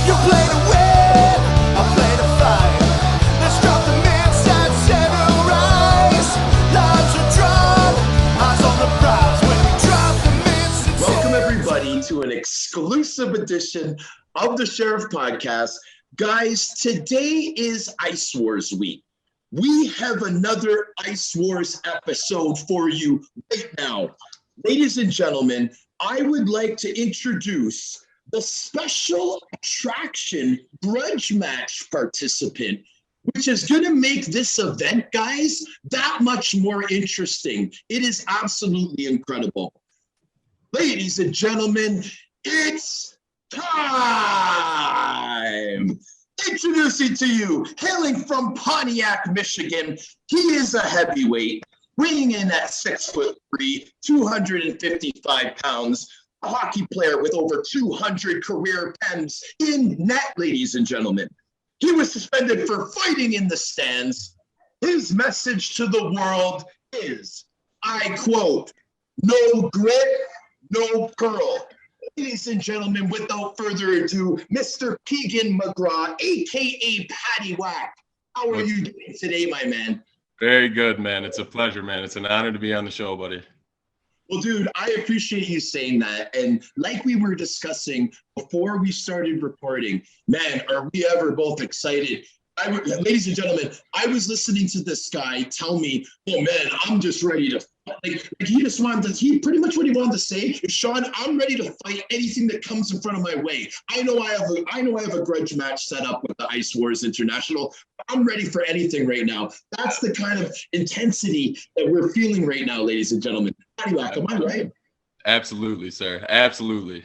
You play to win, I play to fight. Let's drop the mitts and set a rise. Lives are drawn, eyes on the prize. When we drop the mitts and Welcome everybody to an exclusive edition of the Sheriff Podcast. Guys, today is Ice Wars week. We have another Ice Wars episode for you right now. Ladies and gentlemen, I would like to introduce the special attraction grudge match participant, which is going to make this event, guys, that much more interesting. It is absolutely incredible. Ladies and gentlemen, it's time! Introducing to you, hailing from Pontiac, Michigan, he is a heavyweight, weighing in at 6'3", 255 pounds, a hockey player with over 200 career pens in net, ladies and gentlemen. He was suspended for fighting in the stands. His message to the world is, I quote, "No grit, no pearl." Ladies and gentlemen, without further ado, Mr. Keegan McGraw, a.k.a. Patty Whack. How are you doing today, my man? Very good, man. It's a pleasure, man. It's an honor to be on the show, buddy. Well, dude, I appreciate you saying that. And like we were discussing before we started recording, man, are we ever both excited? Ladies and gentlemen, I was listening to this guy tell me, oh, man, I'm just ready to Like he just wanted to, he pretty much what he wanted to say is, Sean, I'm ready to fight anything that comes in front of my way. I know I have a grudge match set up with the Ice Wars International. I'm ready for anything right now. That's the kind of intensity that we're feeling right now, ladies and gentlemen. Am I right? Absolutely, sir. Absolutely.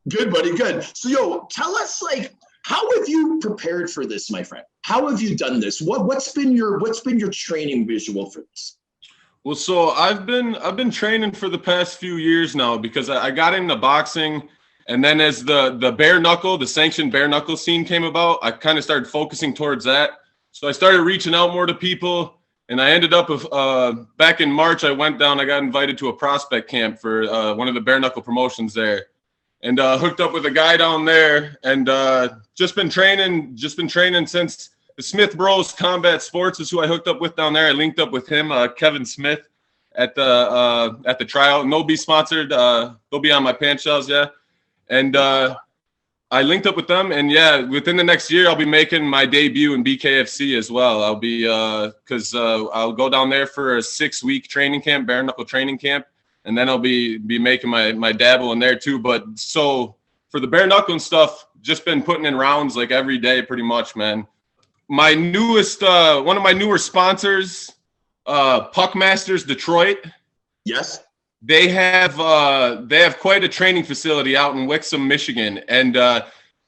Good, buddy. Good. So, yo, tell us, like, how have you prepared for this, my friend? How have you done this? What's been your training visual for this? Well, so I've been training for the past few years now because I got into boxing, and then as the sanctioned bare knuckle scene came about, I kind of started focusing towards that. So I started reaching out more to people, and I ended up with back in March. I got invited to a prospect camp for one of the bare knuckle promotions there, and hooked up with a guy down there, and just been training since. The Smith Bros Combat Sports is who I hooked up with down there. I linked up with him, Kevin Smith, at the tryout. And they'll be sponsored. They'll be on my pant shells, yeah. And I linked up with them, and yeah, within the next year, I'll be making my debut in BKFC as well. I'll be because I'll go down there for a 6-week training camp, bare knuckle training camp, and then I'll be making my dabble in there too. But so for the bare knuckle and stuff, just been putting in rounds like every day, pretty much, man. My newest, one of my newer sponsors, Puckmasters Detroit. Yes. They have quite a training facility out in Wixom, Michigan, and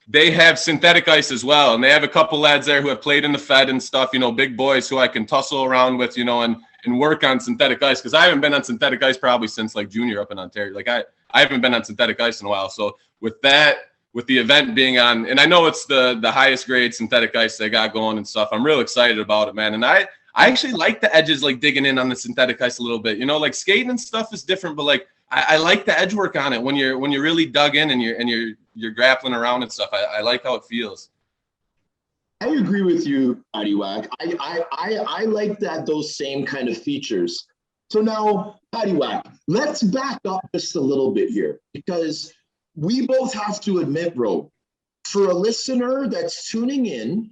they have synthetic ice as well. And they have a couple lads there who have played in the Fed and stuff, big boys who I can tussle around with, and work on synthetic ice, because I haven't been on synthetic ice probably since like junior up in Ontario. Like I haven't been on synthetic ice in a while. So with the event being on, and I know it's the highest grade synthetic ice they got going and stuff, I'm real excited about it, man. And I actually like the edges, like digging in on the synthetic ice a little bit, like skating and stuff is different, but like I like the edge work on it when you're really dug in and you're grappling around and stuff. I like how it feels. I agree with you, Patty Whack. I like those same kind of features. So now, Patty Whack, let's back up just a little bit here, because we both have to admit, bro, for a listener that's tuning in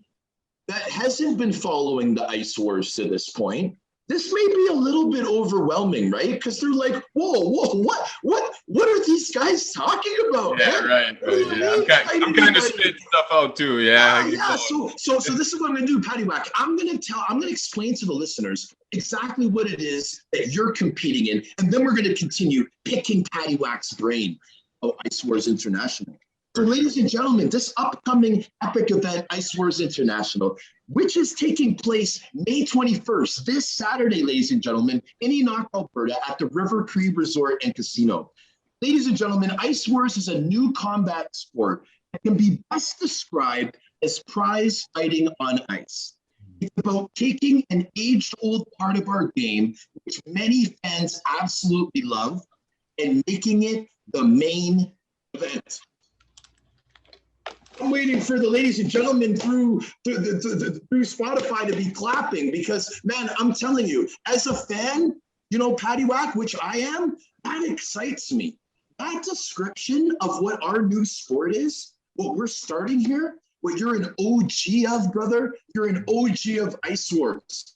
that hasn't been following the Ice Wars to this point, this may be a little bit overwhelming, right? Because they're like, whoa, what are these guys talking about? Yeah, right. Yeah. I'm kind of spitting stuff out too. Yeah. Yeah. So this is what I'm gonna do, Patty Whack. I'm gonna explain to the listeners exactly what it is that you're competing in, and then we're gonna continue picking Patty Whack's brain. Ice Wars International. So, ladies and gentlemen, this upcoming epic event, Ice Wars International, which is taking place May 21st, this Saturday, ladies and gentlemen, in Enoch, Alberta, at the River Cree Resort and Casino. Ladies and gentlemen, Ice Wars is a new combat sport that can be best described as prize fighting on ice. It's about taking an age-old part of our game, which many fans absolutely love, and making it the main event. I'm waiting for the ladies and gentlemen through Spotify to be clapping because, man, I'm telling you, as a fan, Paddywhack, which I am, that excites me. That description of what our new sport is, what we're starting here, what you're an OG of, brother, you're an OG of ICEWARS.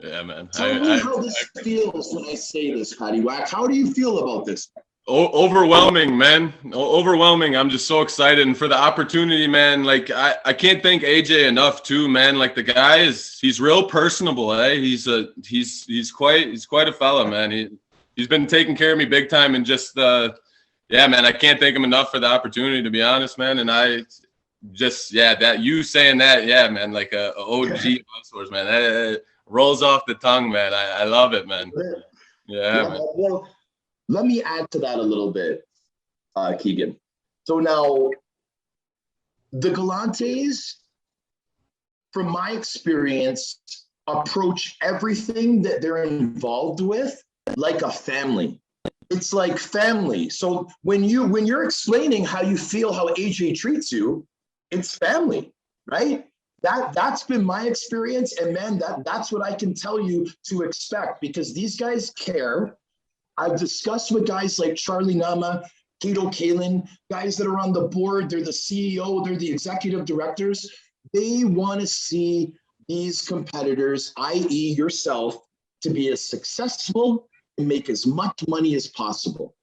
Yeah, man. Tell me how this feels when I say this, Paddywhack. How do you feel about this? Overwhelming, man. Overwhelming. I'm just so excited, and for the opportunity, man. Like I can't thank AJ enough too, man. Like the guy he's real personable, eh? He's quite a fella, man. He's been taking care of me big time, and just yeah, man. I can't thank him enough for the opportunity, to be honest, man. And I just that you saying that, yeah, man, like a OG source, man. That rolls off the tongue, man. I love it, man. Yeah, man. Well, let me add to that a little bit, Keegan. So now, the Galantes, from my experience, approach everything that they're involved with like a family. It's like family. So when you're explaining how you feel, how AJ treats you, it's family, right? That's been my experience, and man, that's what I can tell you to expect because these guys care. I've discussed with guys like Charlie Nama, Kato Kalin, guys that are on the board, they're the CEO, they're the executive directors. They want to see these competitors, i.e. yourself, to be as successful and make as much money as possible.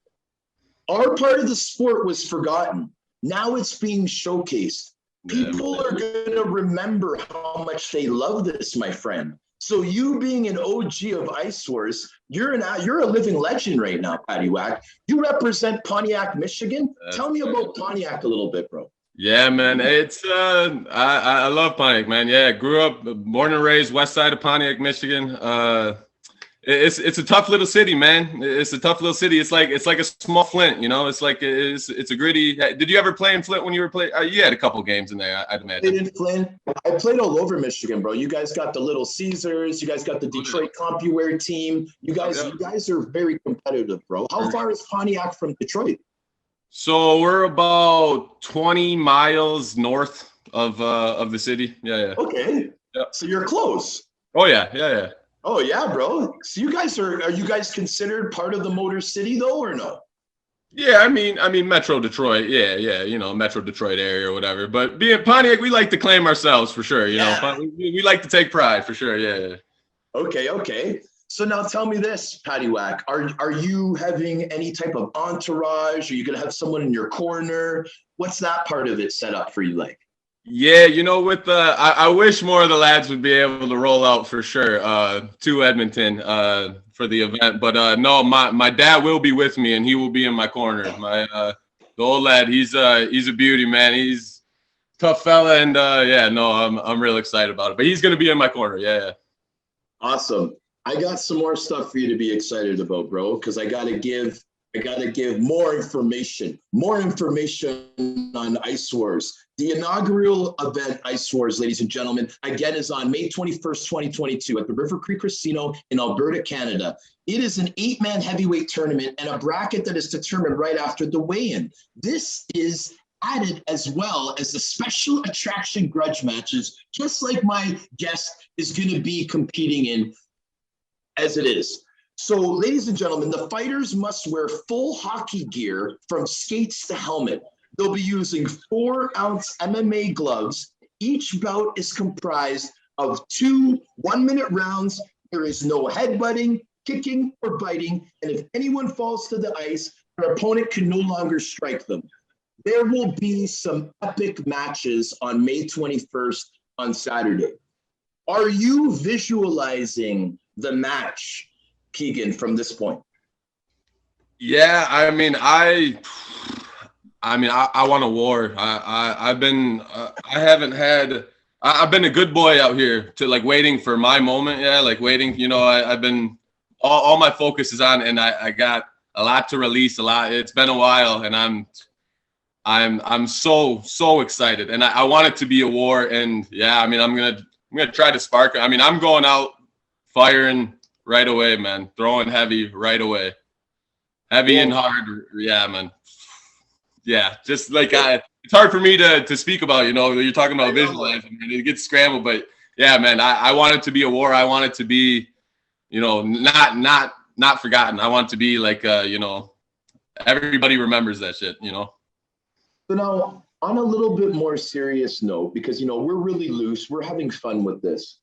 Our part of the sport was forgotten. Now it's being showcased. People are going to remember how much they love this, my friend. So you being an OG of ICEWARS, you're a living legend right now, Paddywhack. You represent Pontiac, Michigan. Tell me about Pontiac a little bit, bro. Yeah, man. It's I love Pontiac, man. Yeah, grew up, born and raised west side of Pontiac, Michigan. It's a tough little city, man. It's a tough little city. It's like a small Flint, It's like it's a gritty. Did you ever play in Flint when you were playing? You had a couple games in there, I'd imagine. I played in Flint. I played all over Michigan, bro. You guys got the Little Caesars. You guys got the Detroit CompuWare team. You guys are very competitive, bro. How far is Pontiac from Detroit? So we're about 20 miles north of the city. Yeah. Okay. Yeah. So you're close. Oh yeah. Oh yeah, bro. So you guys are you guys considered part of the Motor City though, or no? Yeah, I mean Metro Detroit. Yeah, Metro Detroit area or whatever. But being Pontiac, we like to claim ourselves for sure. We like to take pride for sure. Yeah. Okay. So now tell me this, Paddywhack. Are you having any type of entourage? Are you gonna have someone in your corner? What's that part of it set up for you like? Yeah, with I wish more of the lads would be able to roll out for sure to Edmonton for the event. But no, my dad will be with me and he will be in my corner. My the old lad, he's a beauty, man. He's a tough fella, and I'm real excited about it. But he's gonna be in my corner. Yeah. Awesome. I got some more stuff for you to be excited about, bro, because I gotta give more information on ICEWARS. The inaugural event, ICEWARS, ladies and gentlemen, again, is on May 21st, 2022 at the River Creek Casino in Alberta, Canada. It is an 8-man heavyweight tournament and a bracket that is determined right after the weigh-in. This is added as well as the special attraction grudge matches, just like my guest is going to be competing in as it is. So, ladies and gentlemen, the fighters must wear full hockey gear from skates to helmet. They'll be using 4-ounce MMA gloves. Each bout is comprised of 2 one-minute rounds. There is no headbutting, kicking, or biting. And if anyone falls to the ice, their opponent can no longer strike them. There will be some epic matches on May 21st on Saturday. Are you visualizing the match, Keegan, from this point? Yeah, I want a war. I've been a good boy out here to like waiting for my moment. Yeah, like waiting. I've been all my focus is on, and I got a lot to release. A lot. It's been a while, and I'm so excited, and I want it to be a war. And yeah, I'm gonna try to spark it. I'm going out firing right away, man. Throwing heavy right away. Heavy and hard. Yeah, man. yeah, just like it's hard for me to speak about. You're talking about visualizing, and it gets scrambled. But yeah, man, I want it to be a war. I want it to be, not forgotten. I want it to be like, everybody remembers that shit. So now, on a little bit more serious note, because we're really loose, we're having fun with this.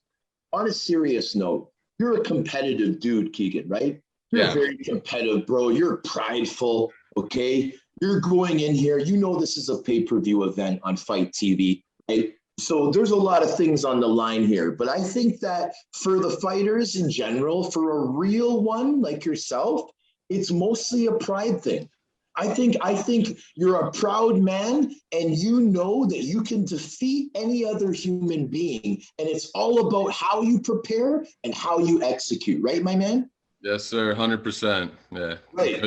On a serious note, you're a competitive dude, Keegan, right? You're very competitive, bro. You're prideful, okay? You're going in here. This is a pay-per-view event on Fight TV, right? So there's a lot of things on the line here. But I think that for the fighters in general, for a real one like yourself, it's mostly a pride thing. I think you're a proud man, and that you can defeat any other human being. And it's all about how you prepare and how you execute, right, my man? Yes, sir. 100%. Yeah. Right.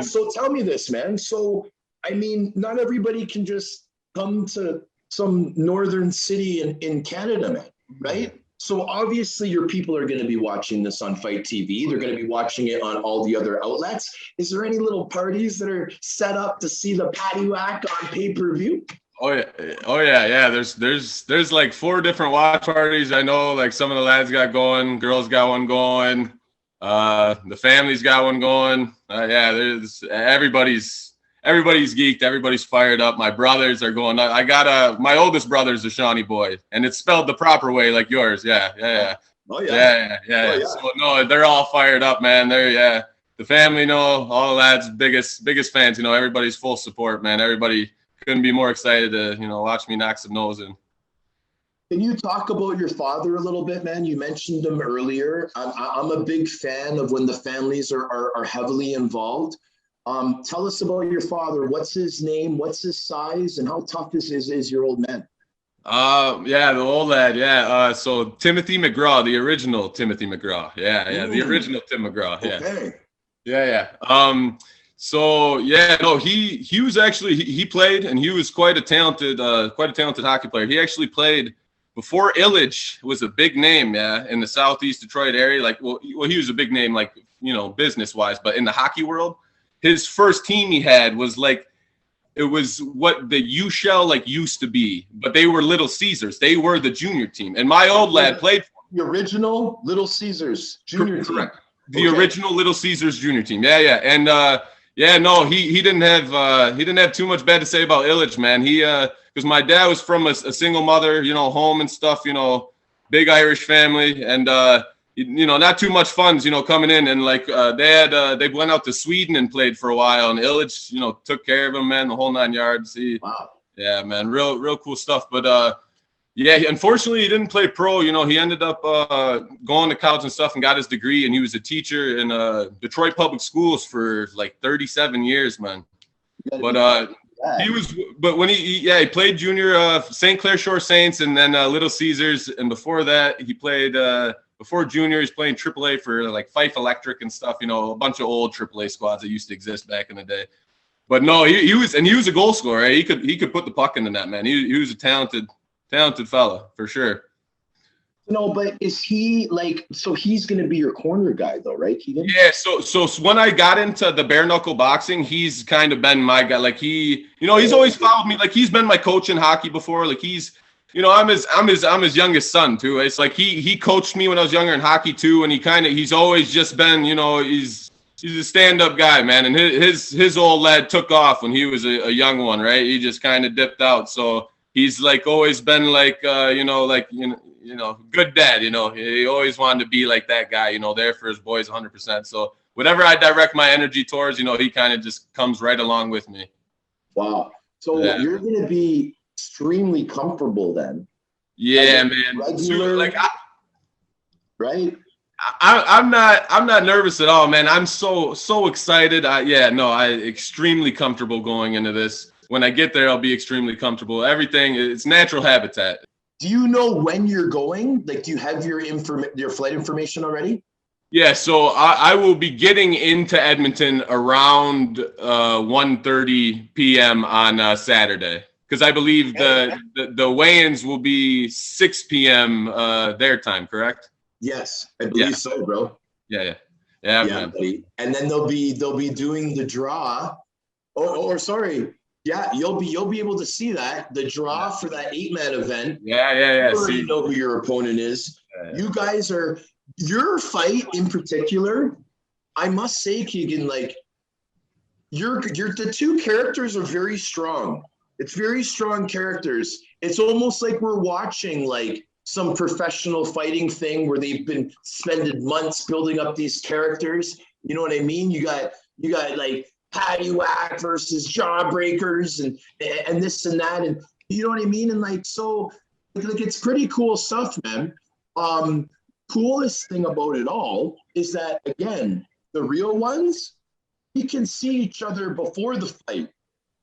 So tell me this, man. So, not everybody can just come to some northern city in Canada, man, right? So obviously your people are going to be watching this on Fight TV. They're going to be watching it on all the other outlets. Is there any little parties that are set up to see the paddywhack on pay-per-view? Oh yeah. There's like 4 different watch parties. I know, like, some of the lads got going, girls got one going, the family's got one going. There's everybody's geeked, everybody's fired up. My brothers are going. I got my oldest brother's a Shawnee boy, and it's spelled the proper way, like yours. Yeah. Oh yeah. Yeah. So no, they're all fired up, man. The family, all the lads, biggest fans. Everybody's full support, man. Everybody couldn't be more excited to watch me knock some nose in. Can you talk about your father a little bit, man? You mentioned him earlier. I'm a big fan of when the families are heavily involved. Tell us about your father. What's his name? What's his size? And how tough is your old man? The old lad. So Timothy McGraw, the original Timothy McGraw. The original Tim McGraw. Okay. He was actually he played, and he was quite a talented hockey player. He actually played before Illich was a big name, in the Southeast Detroit area. He was a big name, business wise, but in the hockey world, his first team he had was it was what the U-Shell used to be, but they were Little Caesars. They were the junior team, and my old lad played for the original Little Caesars junior team. The original Little Caesars junior team. And he didn't have too much bad to say about Illich, man. Because my dad was from a single mother, home and stuff, big Irish family, and not too much funds, coming in, and they went out to Sweden and played for a while, and Illich, took care of him, man, the whole 9 yards. Wow. Yeah, man, real cool stuff. But unfortunately, he didn't play pro. He ended up going to college and stuff and got his degree, and he was a teacher in Detroit public schools for 37 years, man. But when he played junior St. Clair Shore Saints, and then Little Caesars, and before that he played before junior he's playing AAA for Fife Electric and stuff, a bunch of old AAA squads that used to exist back in the day. But no, he was a goal scorer, right? He could put the puck in the net, man. He was a talented fella for sure. No, but is he so he's going to be your corner guy though, right, Keegan? Yeah. So when I got into the bare knuckle boxing, he's kind of been my guy. He's always followed me. He's been my coach in hockey before. I'm his youngest son too. It's he coached me when I was younger in hockey too, and he's always just been, he's a stand-up guy, man. And his old lad took off when he was a young one, right? He just kind of dipped out. So he's always been good dad. He always wanted to be like that guy, there for his boys 100%. So whatever I direct my energy towards, he kind of just comes right along with me. Wow. So you're going to be extremely comfortable then. Yeah, man. Right? I'm not nervous at all, man. I'm so excited. I'm extremely comfortable going into this. When I get there, I'll be extremely comfortable. Everything, it's natural habitat. Do you know when you're going? Do you have your flight information already? Yeah, so I will be getting into Edmonton around 1:30 p.m. on Saturday, because I believe the weigh-ins will be 6 p.m. Their time, correct? Yes, I believe so, bro. Yeah, man. Buddy. And then they'll be doing the draw. Sorry. Yeah, you'll be able to see that the draw for that 8-man event. Yeah. You already know who your opponent is. You guys are your fight in particular. I must say, Keegan, like you're the two characters are very strong. It's very strong characters. It's almost like we're watching like some professional fighting thing where they've been spending months building up these characters. You know what I mean? You got like Paddywhack versus Jawbreakers and this and that, and you know what I mean? And like so like it's pretty cool stuff, man. Coolest thing about it all is that again, the real ones, we can see each other before the fight.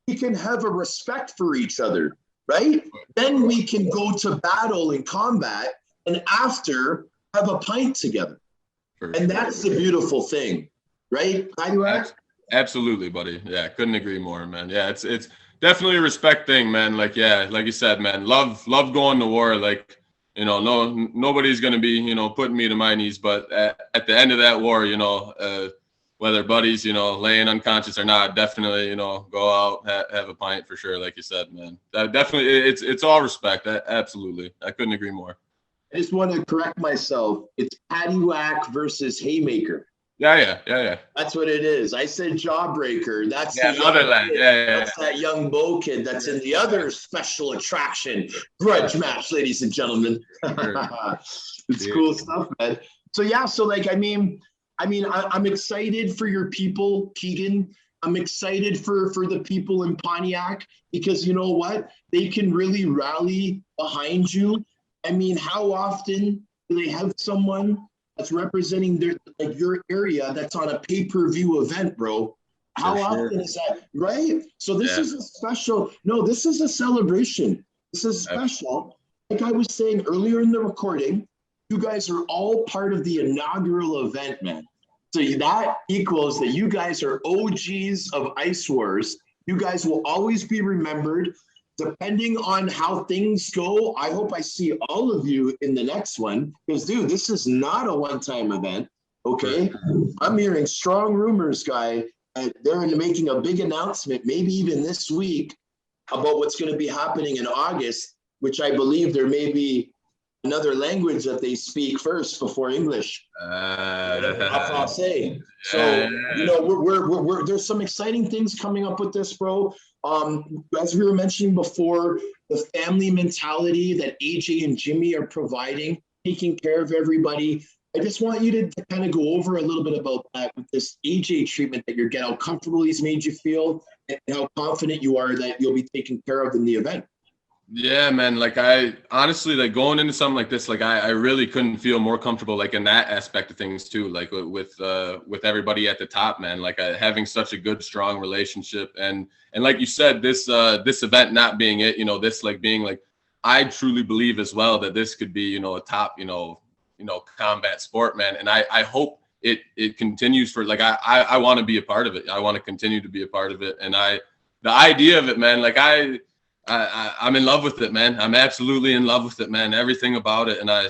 We can have a respect for each other, right? Then we can go to battle and combat and after have a pint together. And that's the beautiful thing, right? Absolutely, buddy. Yeah, couldn't agree more, man. Yeah, it's definitely a respect thing, man. Like, yeah, like you said, man, love going to war. Like, you know, nobody's going to be, you know, putting me to my knees. But at the end of that war, you know, whether buddies, you know, laying unconscious or not, definitely, you know, go out, have a pint for sure. Like you said, man, that definitely, it's all respect. Absolutely. I couldn't agree more. I just want to correct myself. It's Paddywhack versus Haymaker. Yeah. That's what it is. I said Jawbreaker. That's another lad. Yeah. That's that young Bo kid that's in the other special attraction grudge match, ladies and gentlemen. It's cool stuff, man. So yeah, so like I'm excited for your people, Keegan. I'm excited for the people in Pontiac because you know what? They can really rally behind you. I mean, how often do they have someone that's representing your area that's on a pay-per-view event, bro? How often is that, right? So this is a special, this is a celebration. This is special. Like I was saying earlier in the recording, you guys are all part of the inaugural event, man. So that equals that you guys are OGs of Ice Wars. You guys will always be remembered. Depending on how things go, I hope I see all of you in the next one. Because, dude, this is not a one-time event, okay? I'm hearing strong rumors, guy. They're making a big announcement, maybe even this week, about what's going to be happening in August, which I believe there may be another language that they speak first before English. Francais. So, you know, we're there's some exciting things coming up with this, bro. As we were mentioning before, the family mentality that AJ and Jimmy are providing, taking care of everybody. I just want you to kind of go over a little bit about that with this AJ treatment that you're getting, how comfortable he's made you feel, and how confident you are that you'll be taken care of in the event. Yeah, man. Like I honestly, like going into something like this, like I really couldn't feel more comfortable, like in that aspect of things too, like with everybody at the top, man, like having such a good, strong relationship. And like you said, this event not being it, you know, this like being like, I truly believe as well that this could be, you know, a top, you know, combat sport, man. And I hope it continues for like, I want to be a part of it. I want to continue to be a part of it. And the idea of it, man, like I'm in love with it, man. I'm absolutely in love with it, man. Everything about it. And I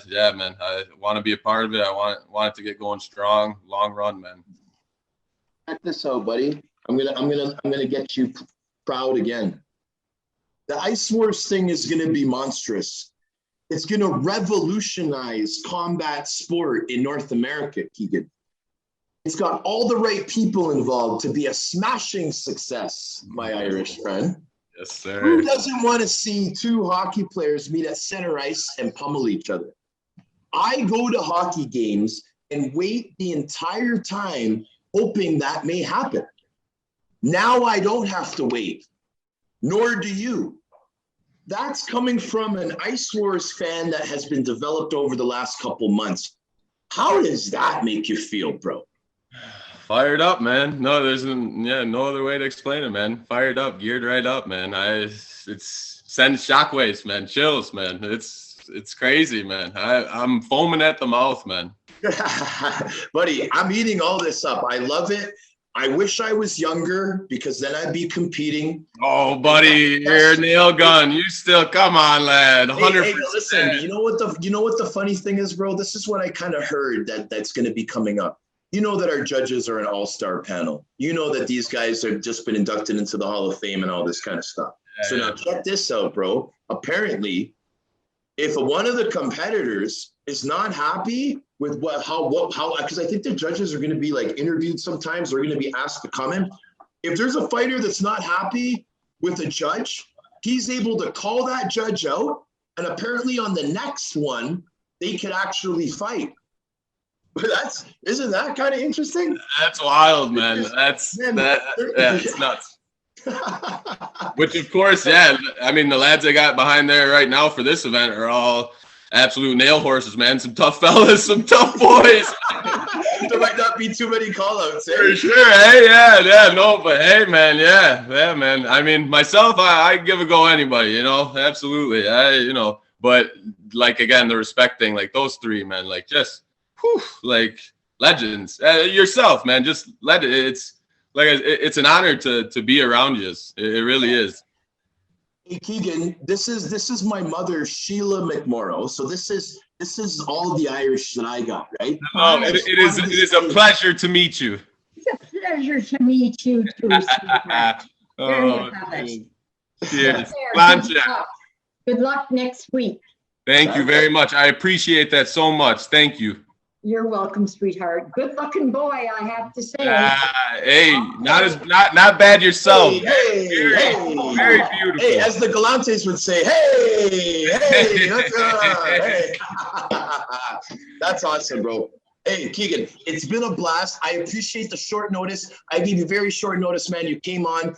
want to be a part of it. I want it to get going strong, long run, man. Check this out, buddy. I'm gonna get you proud again. The Ice Wars thing is gonna be monstrous. It's gonna revolutionize combat sport in North America, Keegan. It's got all the right people involved to be a smashing success, my Irish friend. Yes, sir. Who doesn't want to see two hockey players meet at center ice and pummel each other? I go to hockey games and wait the entire time hoping that may happen. Now I don't have to wait, nor do you. That's coming from an Ice Wars fan that has been developed over the last couple months. How does that make you feel, bro? Fired up, man. No, there's no other way to explain it, man. Fired up, geared right up, man. It's sends shockwaves, man. Chills, man. It's crazy, man. I'm foaming at the mouth, man. Buddy, I'm eating all this up. I love it. I wish I was younger because then I'd be competing. Oh, buddy, you're a nail gun. You still, come on, lad. 100%. Hey, listen, you know what the funny thing is, bro? This is what I kind of heard that's going to be coming up. You know that our judges are an all-star panel. You know that these guys have just been inducted into the Hall of Fame and all this kind of stuff. So now check this out, bro. Apparently, if one of the competitors is not happy with how, because I think the judges are going to be like interviewed sometimes, or going to be asked to comment. If there's a fighter that's not happy with a judge, he's able to call that judge out, and apparently on the next one, they could actually fight. Isn't that kind of interesting? That's wild, man. It's nuts. Which, of course, yeah. I mean, the lads I got behind there right now for this event are all absolute nail horses, man. Some tough fellas, some tough boys. There might not be too many call-outs, eh? For sure, hey, no, but hey, man, yeah, man. I mean, myself, I give a go anybody, you know, absolutely, but like, again, the respect thing, like those three, man, like just, like legends. Yourself, man, just let it. It's like it's an honor to be around you. It really is. Hey Keegan, this is my mother, Sheila McMorrow. So this is all the Irish that I got, right? Oh, it is a pleasure to meet you. It's a pleasure to meet you too, sweetheart. There you have it. Cheers. Good luck next week. Thank you very much. I appreciate that so much. Thank you. You're welcome, sweetheart. Good looking boy, I have to say. Hey, not bad yourself. Hey, very beautiful. Hey, as the Galantes would say, hey, hey. That's awesome, bro. Hey, Keegan, it's been a blast. I appreciate the short notice. I gave you very short notice, man. You came on.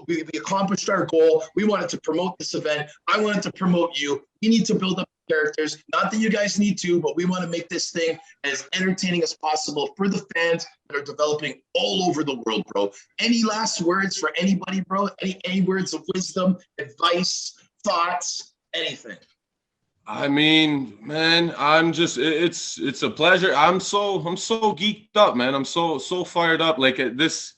We accomplished our goal. We wanted to promote this event. I wanted to promote you. We need to build up characters. Not that you guys need to, but we want to make this thing as entertaining as possible for the fans that are developing all over the world, bro. Any last words for anybody, bro? Any words of wisdom, advice, thoughts, anything? I mean, man, I'm just it's a pleasure. I'm so geeked up, man. I'm so fired up. Like this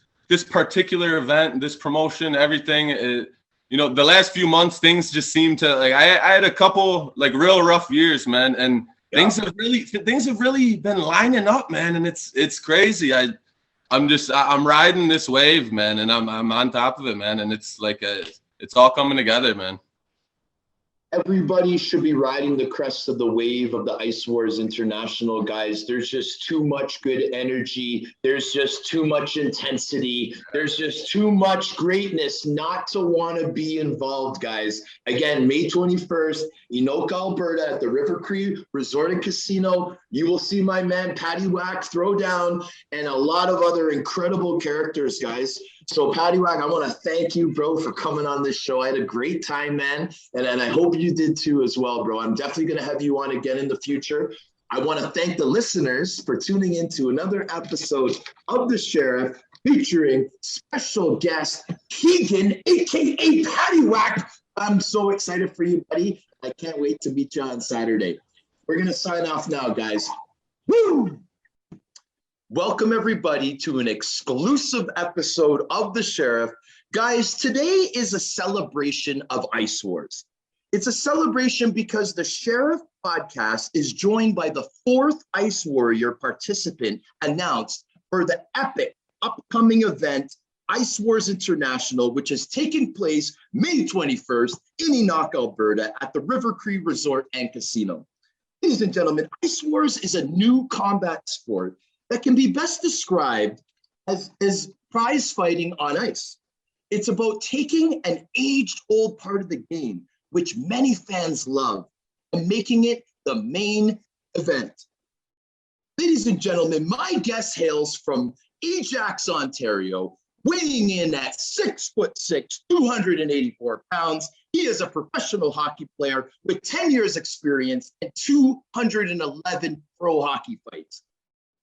particular event, this promotion, everything. The last few months, things just seem to like. I had a couple like real rough years, man, and things have really been lining up, man, and it's crazy. I'm riding this wave, man, and I'm on top of it, man, and it's like it's all coming together, man. Everybody should be riding the crest of the wave of the ICEWARS International, guys. There's just too much good energy. There's just too much intensity. There's just too much greatness not to want to be involved, guys. Again, May 21st, Enoka, Alberta at the River Cree Resort and Casino. You will see my man Patty Wack throw down and a lot of other incredible characters, guys. So Patty Wack, I want to thank you, bro, for coming on this show. I had a great time, man. And I hope you did too as well, bro. I'm definitely going to have you on again in the future. I want to thank the listeners for tuning into another episode of The Sheriff featuring special guest Keegan, a.k.a. Patty Wack. I'm so excited for you, buddy. I can't wait to meet you on Saturday. We're going to sign off now, guys. Woo! Welcome, everybody, to an exclusive episode of The Sheriff. Guys, today is a celebration of ICEWARS. It's a celebration because the Sheriff podcast is joined by the 4th Ice Warrior participant announced for the epic upcoming event, ICEWARS International, which is taking place May 21st in Enoka, Alberta at the River Cree Resort and Casino. Ladies and gentlemen, ICEWARS is a new combat sport that can be best described as prize fighting on ice. It's about taking an age-old part of the game, which many fans love, and making it the main event. Ladies and gentlemen, my guest hails from Ajax, Ontario, weighing in at 6'6", 284 pounds. He is a professional hockey player with 10 years experience and 211 pro hockey fights.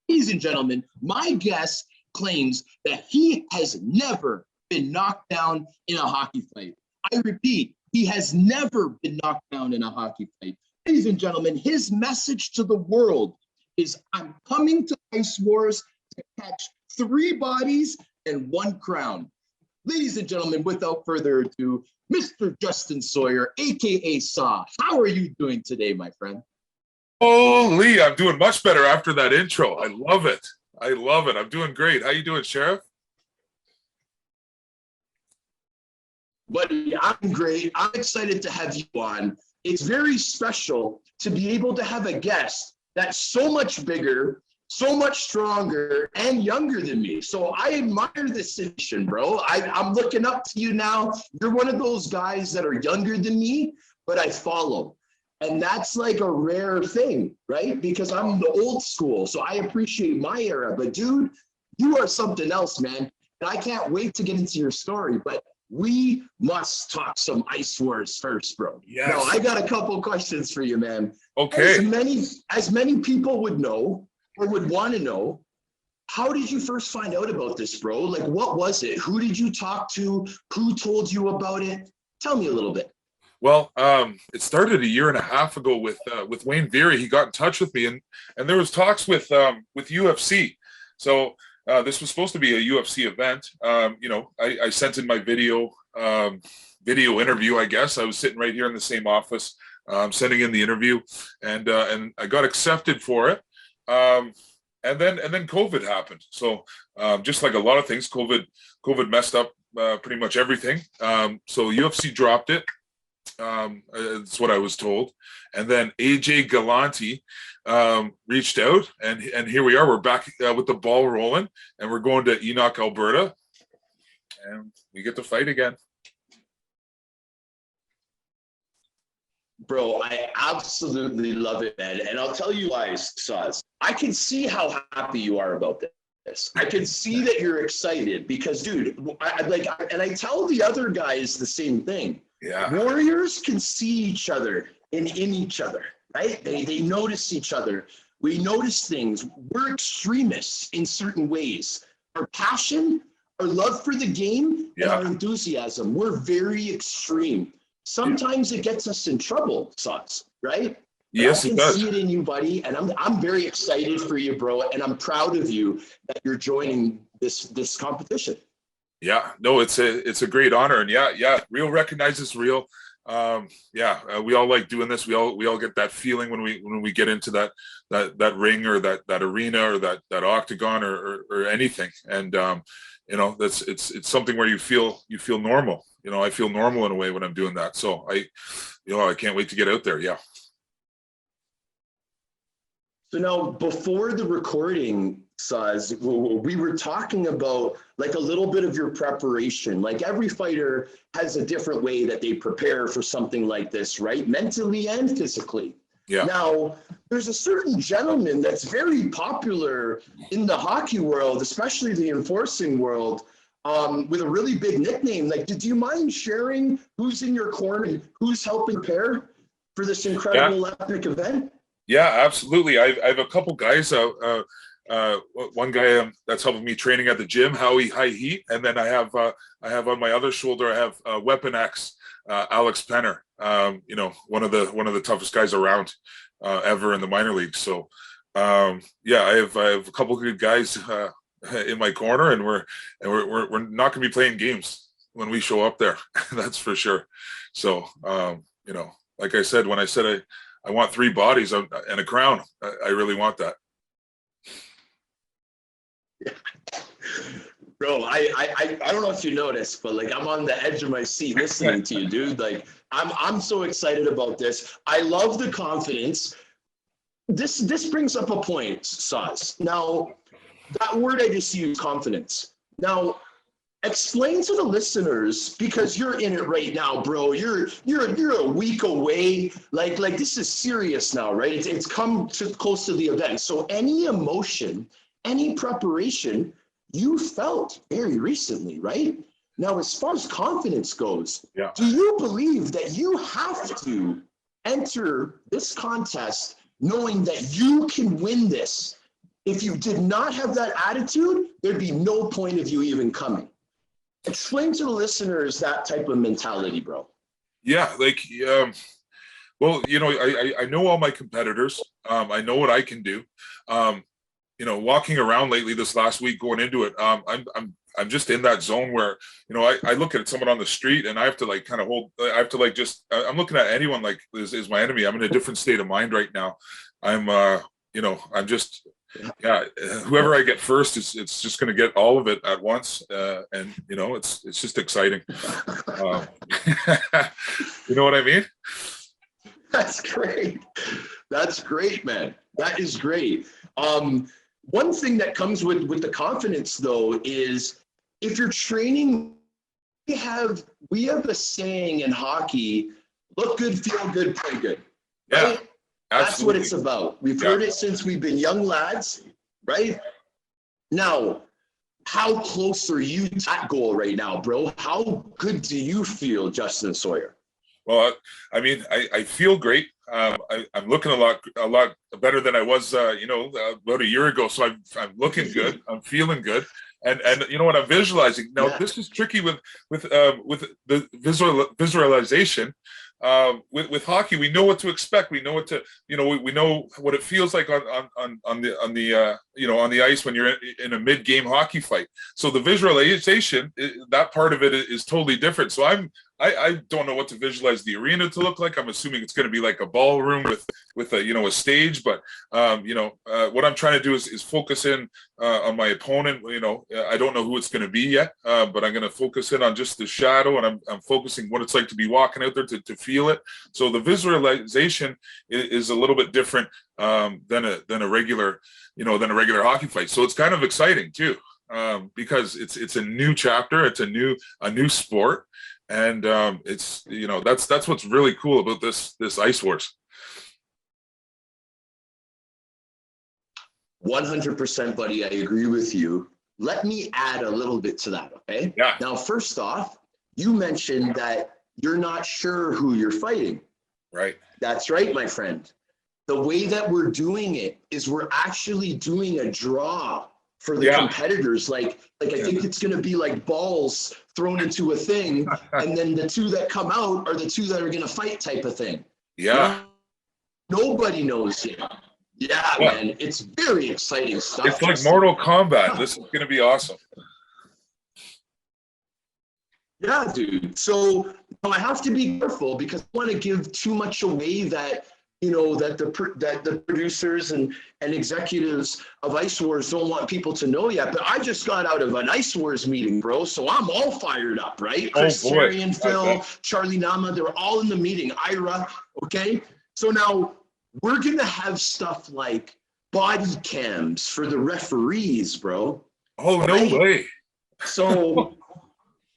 Ladies and gentlemen, my guest claims that he has never been knocked down in a hockey fight. I repeat, he has never been knocked down in a hockey fight. Ladies and gentlemen, his message to the world is, I'm coming to ICEWARS to catch 3 bodies and 1 crown. Ladies and gentlemen, without further ado, Mr. Justin Sawyer, aka Saw. How are you doing today, my friend? Holy, I'm doing much better after that intro. I love it. I love it. I'm doing great. How you doing, Sheriff? Buddy, I'm great. I'm excited to have you on. It's very special to be able to have a guest that's so much bigger, so much stronger, and younger than me. So I admire this situation, bro. I'm looking up to you now. You're one of those guys that are younger than me, but I follow. And that's like a rare thing, right? Because I'm the old school, so I appreciate my era. But dude, you are something else, man. And I can't wait to get into your story. But we must talk some Ice Wars first, bro. Yes. Now, I got a couple questions for you, man. Okay. As many people would know or would want to know, how did you first find out about this, bro? Like, what was it? Who did you talk to? Who told you about it? Tell me a little bit. Well, it started a year and a half ago with Wayne Veery. He got in touch with me, and there was talks with UFC. So this was supposed to be a UFC event. I sent in my video interview. I guess I was sitting right here in the same office, sending in the interview, and I got accepted for it. And then COVID happened. So just like a lot of things, COVID messed up pretty much everything. So UFC dropped it. That's what I was told. And then AJ Galante reached out, and here we are. We're back with the ball rolling, and we're going to Enoch, Alberta, and we get to fight again. Bro, I absolutely love it, man. And I'll tell you why, Saz. I can see how happy you are about this. I can see that you're excited because, dude, I tell the other guys the same thing. Yeah. Warriors can see each other in each other, right? They notice each other. We notice things. We're extremists in certain ways. Our passion, our love for the game, and our enthusiasm, we're very extreme. Sometimes it gets us in trouble, Saz, right? Yes, it does. I can see it in you, buddy, and I'm very excited for you, bro, and I'm proud of you that you're joining this competition. Yeah, no, it's a great honor, and real recognizes real. We all like doing this. We all get that feeling when we get into that ring or that arena or that octagon or anything, and that's it's something where you feel normal. I feel normal in a way when I'm doing that. So I can't wait to get out there. Yeah. So now, before the recording, Saz, we were talking about like a little bit of your preparation. Like every fighter has a different way that they prepare for something like this, right? Mentally and physically. Yeah. Now, there's a certain gentleman that's very popular in the hockey world, especially the enforcing world, with a really big nickname. Like, do you mind sharing who's in your corner, who's helping prepare for this incredible epic event? Yeah, absolutely. I have a couple guys. One guy that's helping me training at the gym, Howie High Heat, and then I have on my other shoulder I have Weapon X, Alex Penner. One of the toughest guys around ever in the minor leagues. So I have a couple of good guys in my corner, and we're not going to be playing games when we show up there. That's for sure. So like I said, when I said I want 3 bodies and a crown. I really want that. Bro, I don't know if you noticed, but like I'm on the edge of my seat listening to you, dude. Like I'm so excited about this. I love the confidence. This brings up a point, Saz. Now, that word I just used, confidence. Now, explain to the listeners, because you're in it right now, bro. You're a week away. Like this is serious now, right? It's come close to the event. So any emotion, any preparation you felt very recently, right? Now, as far as confidence goes, do you believe that you have to enter this contest knowing that you can win this? If you did not have that attitude, there'd be no point of you even coming. Explain to the listeners that type of mentality, bro. Yeah, well, I know all my competitors. I know what I can do. Walking around lately this last week, going into it, I'm just in that zone where, I look at someone on the street and I have to I'm looking at anyone like is my enemy. I'm in a different state of mind right now. I'm you know, I'm just, yeah, whoever I get first it's just going to get all of it at once, and you know, it's just exciting. Um, you know what I mean? That's great. That's great, man. That is great. One thing that comes with the confidence though is if you're training, we have a saying in hockey: look good, feel good, play good. Yeah, Right? That's what absolutely. it's about. We've heard it since we've been young lads, right? Now, how close are you to that goal right now, bro? How good do you feel, Justin Sawyer? Well, I mean, I feel great. I'm looking a lot better than I was, you know, about a year ago. So I'm looking good. I'm feeling good. And you know what I'm visualizing now. Yeah. This is tricky with the visualization. With hockey, we know what to expect. We know what to, you know, we know what it feels like on the you know, on the ice when you're in a mid-game hockey fight. So the visualization, that part of it is totally different. So I don't know what to visualize the arena to look like. I'm assuming it's going to be like a ballroom with a, you know, a stage. But you know, what I'm trying to do is focus in on my opponent. You know, I don't know who it's going to be yet, but I'm going to focus in on just the shadow, and I'm focusing what it's like to be walking out there to feel it. So the visualization is a little bit different than a regular, you know, than a regular hockey fight. So it's kind of exciting too, because it's a new chapter. It's a new sport. And it's, you know, that's what's really cool about this Ice Wars. 100%, buddy. I agree with you. Let me add a little bit to that, okay? Yeah. Now, first off, you mentioned that you're not sure who you're fighting. Right. That's right, my friend. The way that we're doing it is we're actually doing a draw for the competitors. Like I think it's going to be like balls thrown into a thing, and then the two that come out are the two that are going to fight type of thing. Yeah. You know, nobody knows yet. Yeah, man, it's very exciting stuff. It's like Mortal Kombat. This is going to be awesome. Yeah, dude. So I have to be careful because I don't want to give too much away that, you know, that the producers and executives of Ice Wars don't want people to know yet. But I just got out of an Ice Wars meeting, bro. So I'm all fired up, right? Chris Sarian, Phil, Charlie Nama, they were all in the meeting. Ira, okay? So now we're going to have stuff like body cams for the referees, bro. Oh, no way. So...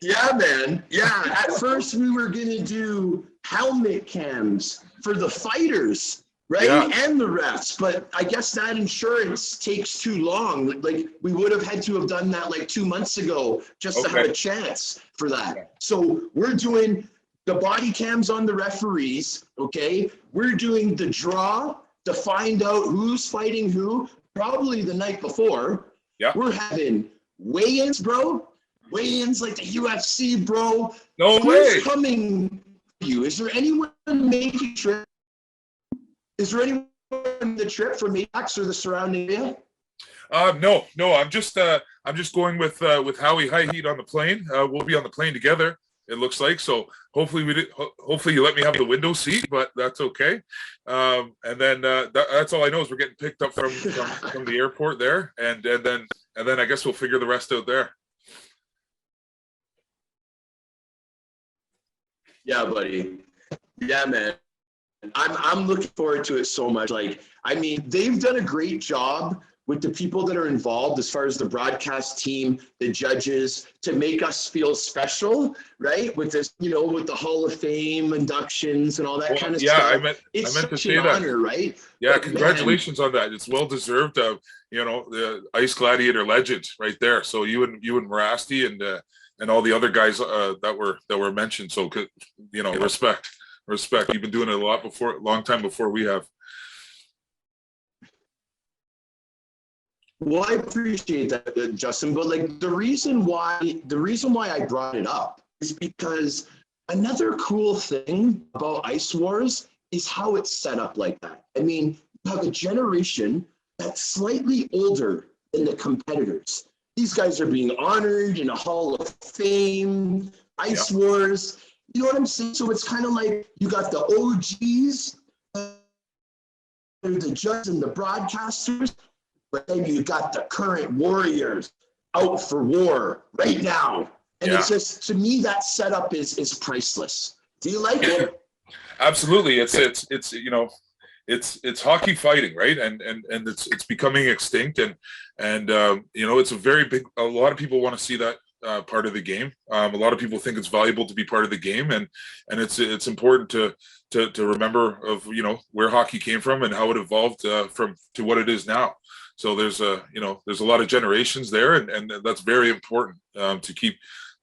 yeah, man. Yeah. At first, we were going to do helmet cams for the fighters, right? Yeah. And the refs. But I guess that insurance takes too long. Like, we would have had to have done that like 2 months ago just to have a chance for that. So we're doing the body cams on the referees, okay? We're doing the draw to find out who's fighting who, probably the night before. Yeah. We're having weigh-ins, bro. Weigh-ins like the UFC, bro. No way. Who's coming to you? Is there anyone making trip? Is there anyone on the trip from Apex or the surrounding area? No. I'm just going with Howie High Heat on the plane. We'll be on the plane together, it looks like. So hopefully hopefully you let me have the window seat, but that's okay. And then that's all I know is we're getting picked up from the airport there, and then I guess we'll figure the rest out there. Yeah, buddy. Yeah, man. I'm looking forward to it so much. Like, I mean, they've done a great job with the people that are involved as far as the broadcast team, the judges, to make us feel special, right? With this, you know, with the Hall of Fame inductions and all that kind of stuff. I meant to say that. Honor, right? Yeah, but congratulations on that. It's well deserved. You know, the Ice Gladiator legend right there. So you and Morasti and all the other guys that were mentioned. So, you know, respect. You've been doing it a long time before we have. Well, I appreciate that, Justin. But like the reason why I brought it up is because another cool thing about Ice Wars is how it's set up like that. I mean, you have a generation that's slightly older than the competitors. These guys are being honored in a Hall of Fame, Ice Wars. You know what I'm saying? So it's kind of like you got the OGs the judges and the broadcasters, but then you got the current warriors out for war right now. And it's just, to me, that setup is priceless. Do you like it? Absolutely. It's you know, it's hockey fighting, right? And it's becoming extinct, and you know, it's a lot of people want to see that part of the game. A lot of people think it's valuable to be part of the game, and it's important to remember of, you know, where hockey came from and how it evolved to what it is now. So there's a lot of generations there, and that's very important to keep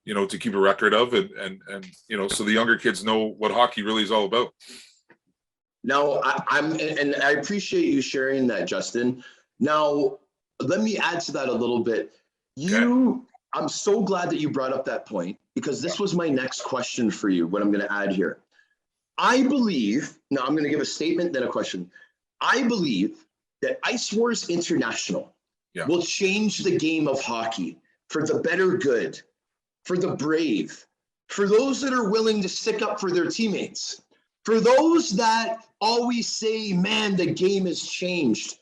a record of, and you know, so the younger kids know what hockey really is all about. Now, I appreciate you sharing that, Justin. Now, let me add to that a little bit. I'm so glad that you brought up that point, because this was my next question for you, what I'm going to add here. I believe, now I'm going to give a statement, then a question. I believe that ICEWARS International will change the game of hockey for the better good, for the brave, for those that are willing to stick up for their teammates, for those that always say, man, the game has changed.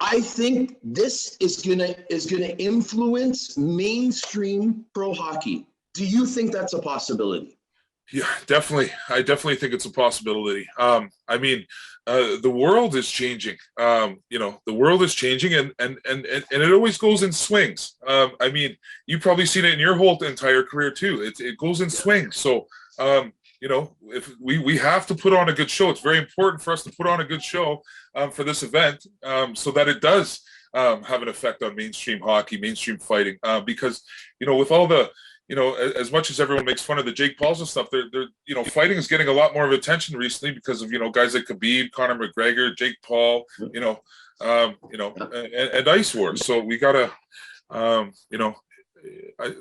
I think this is gonna influence mainstream pro hockey. Do you think that's a possibility? Yeah, definitely. I definitely think it's a possibility. I mean, the world is changing. You know, the world is changing, and it always goes in swings. I mean, you've probably seen it in your whole entire career too. It goes in swings. So, you know, if we have to put on a good show. It's very important for us to put on a good show for this event, so that it does have an effect on mainstream hockey, mainstream fighting. Because, you know, with all the, you know, as much as everyone makes fun of the Jake Pauls and stuff, they're you know, fighting is getting a lot more of attention recently because of, you know, guys like Khabib, Conor McGregor, Jake Paul, you know, and ICEWARS. So we gotta, you know,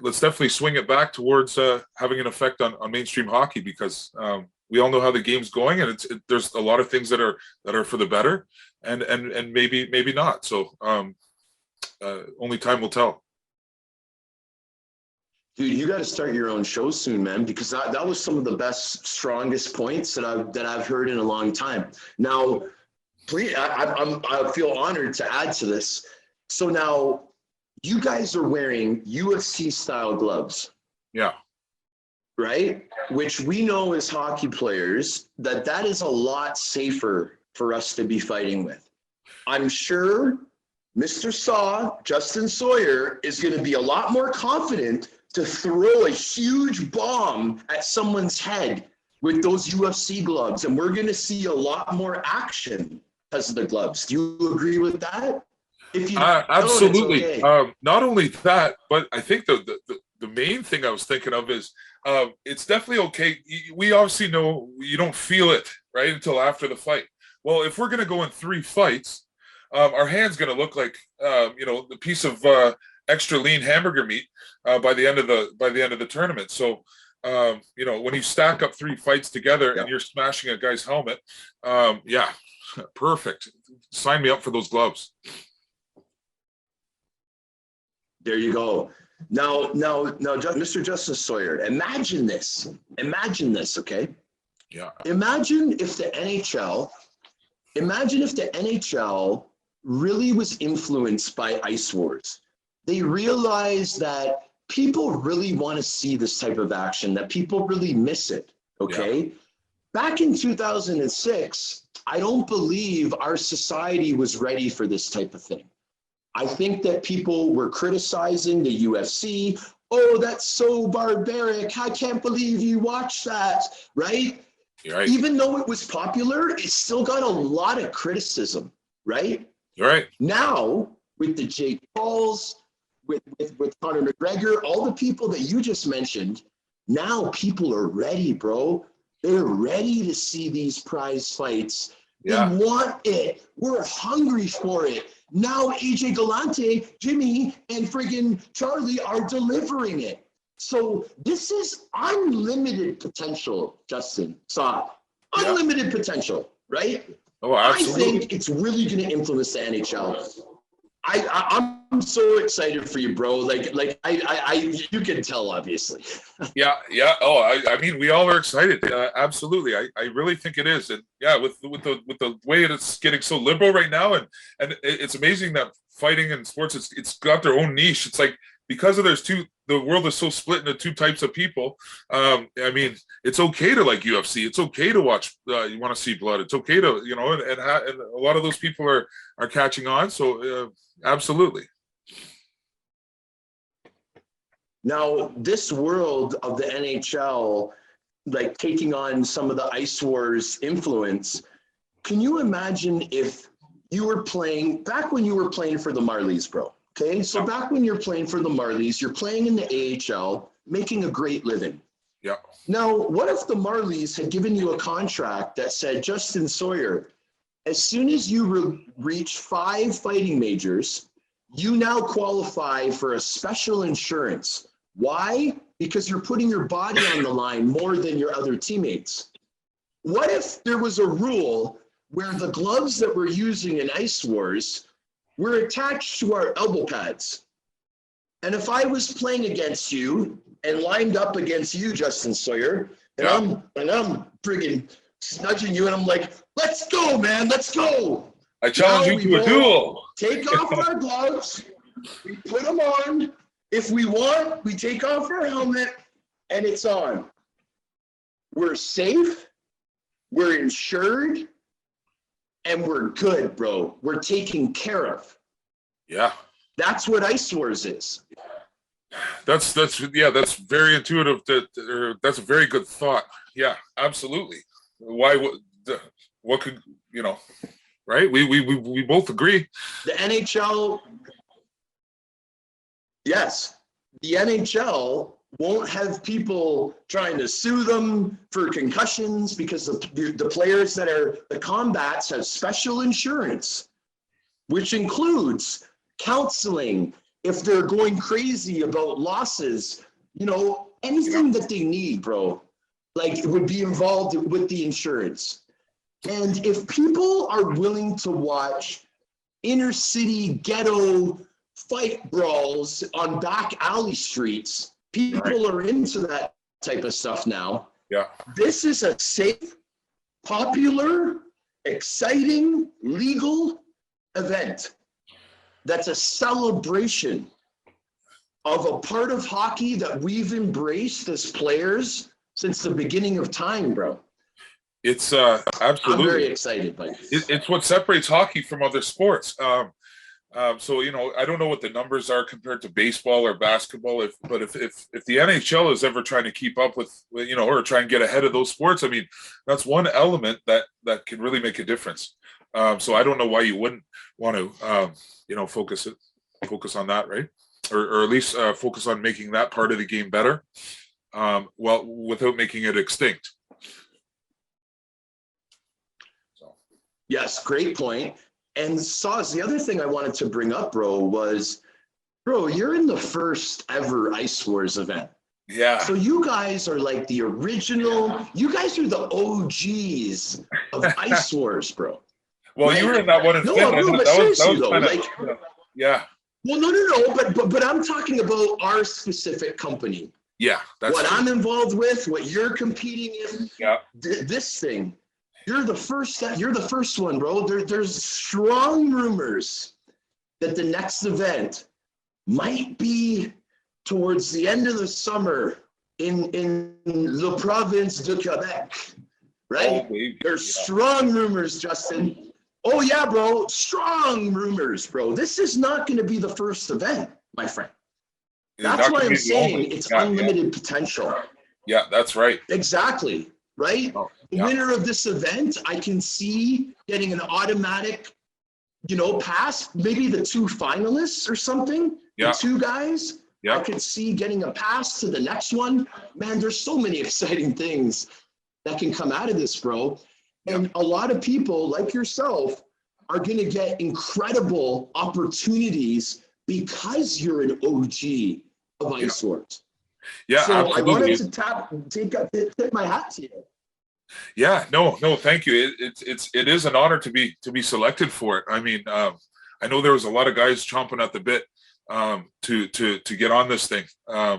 let's definitely swing it back towards having an effect on mainstream hockey, because we all know how the game's going, and there's a lot of things that are for the better, and maybe not. So only time will tell. Dude, you got to start your own show soon, man, because that was some of the best, strongest points that I've heard in a long time. Now, please, I feel honored to add to this. So now, you guys are wearing UFC style gloves. Yeah. Right? Which we know as hockey players that is a lot safer for us to be fighting with. I'm sure Mr. Justin Sawyer, is going to be a lot more confident to throw a huge bomb at someone's head with those UFC gloves. And we're going to see a lot more action because of the gloves. Do you agree with that? If you absolutely. Okay. Not only that, but I think the main thing I was thinking of is it's definitely okay. We obviously know you don't feel it right until after the fight. Well, if we're going to go in 3 fights, our hand's going to look like you know, the piece of extra lean hamburger meat by the end of the tournament. So you know, when you stack up 3 fights together and you're smashing a guy's helmet, yeah, perfect. Sign me up for those gloves. There you go. Now, Mr. Justice Sawyer, imagine this, okay? Yeah. Imagine if the NHL really was influenced by ICEWARS. They realized that people really want to see this type of action, that people really miss it, okay? Yeah. Back in 2006, I don't believe our society was ready for this type of thing. I think that people were criticizing the UFC. Oh, that's so barbaric. I can't believe you watched that, right? You're right. Even though it was popular, it still got a lot of criticism, right? You're right. Now, with the Jake Pauls, with Conor McGregor, all the people that you just mentioned, now people are ready, bro. They're ready to see these prize fights. Yeah. They want it. We're hungry for it. Now AJ Galante, Jimmy, and friggin' Charlie are delivering it. So this is unlimited potential, Justin. Unlimited potential, right? Oh, absolutely. I think it's really going to influence the NHL. I'm I'm so excited for you, bro. You can tell, obviously. Yeah. Oh, I mean, we all are excited. Absolutely. I really think it is. And yeah, with the way it's getting so liberal right now, and it's amazing that fighting and sports, it's got their own niche. It's like, because of the world is so split into two types of people. I mean, it's okay to like UFC. It's okay to watch. You want to see blood. It's okay to, and a lot of those people are catching on. So absolutely. Now, this world of the NHL, like taking on some of the ICEWARS influence, can you imagine if you were playing, back when you were playing for the Marlies, bro? Okay, so back when you're playing for the Marlies, you're playing in the AHL, making a great living. Yeah. Now, what if the Marlies had given you a contract that said, Justin Sawyer, as soon as you reach 5 fighting majors, you now qualify for a special insurance. Why? Because you're putting your body on the line more than your other teammates. What if there was a rule where the gloves that we're using in ICEWARS were attached to our elbow pads? And if I was playing against you and lined up against you, Justin Sawyer, and I'm friggin' snudging you, and I'm like, let's go, man, let's go. I challenge you to a duel. Take off our gloves, we put them on. If we want, we take off our helmet, and it's on. We're safe, we're insured, and we're good, bro. We're taken care of. Yeah. That's what ICEWARS is. That's very intuitive. That's a very good thought. Yeah, absolutely. What could, right? We both agree. The NHL, yes, the NHL won't have people trying to sue them for concussions because the players that are the combats have special insurance, which includes counseling if they're going crazy about losses, anything that they need, bro, like it would be involved with the insurance. And if people are willing to watch inner city ghetto fight brawls on back alley streets, people are into that type of stuff now. Yeah. This is a safe, popular, exciting, legal event. That's a celebration of a part of hockey that we've embraced as players since the beginning of time, bro. It's absolutely. I'm very excited by this. It's what separates hockey from other sports. So I don't know what the numbers are compared to baseball or basketball. If the NHL is ever trying to keep up with, or try and get ahead of those sports, I mean, that's one element that can really make a difference. So I don't know why you wouldn't want to, focus on that, right? Or at least focus on making that part of the game better, without making it extinct. So. Yes, great point. And Sawz, the other thing I wanted to bring up, bro, you're in the first ever ICEWARS event. Yeah. So you guys are like the original, you guys are the OGs of ICEWARS, bro. Well, right? You were in that one in Finland. No, but seriously though, yeah. Well, no, but I'm talking about our specific company. Yeah, that's what true. I'm involved with, what you're competing in. Yeah. This thing, you're the first one, bro. There's strong rumors that the next event might be towards the end of the summer in Le Province de Quebec, right? Oh, There's strong rumors, Justin. Oh yeah, bro, strong rumors, bro. This is not going to be the first event, my friend. That's why I'm saying it's unlimited potential. Yeah, that's right. Exactly, right? Oh, The winner of this event, I can see getting an automatic, pass, maybe the 2 finalists or something, the 2 guys. Yeah. I could see getting a pass to the next one. Man, there's so many exciting things that can come out of this, bro. And a lot of people like yourself are going to get incredible opportunities because you're an OG of ICEWARS. Yeah, so absolutely. I wanted to tip my hat to you. Yeah, no, thank you. It is an honor to be selected for it. I mean, I know there was a lot of guys chomping at the bit to get on this thing.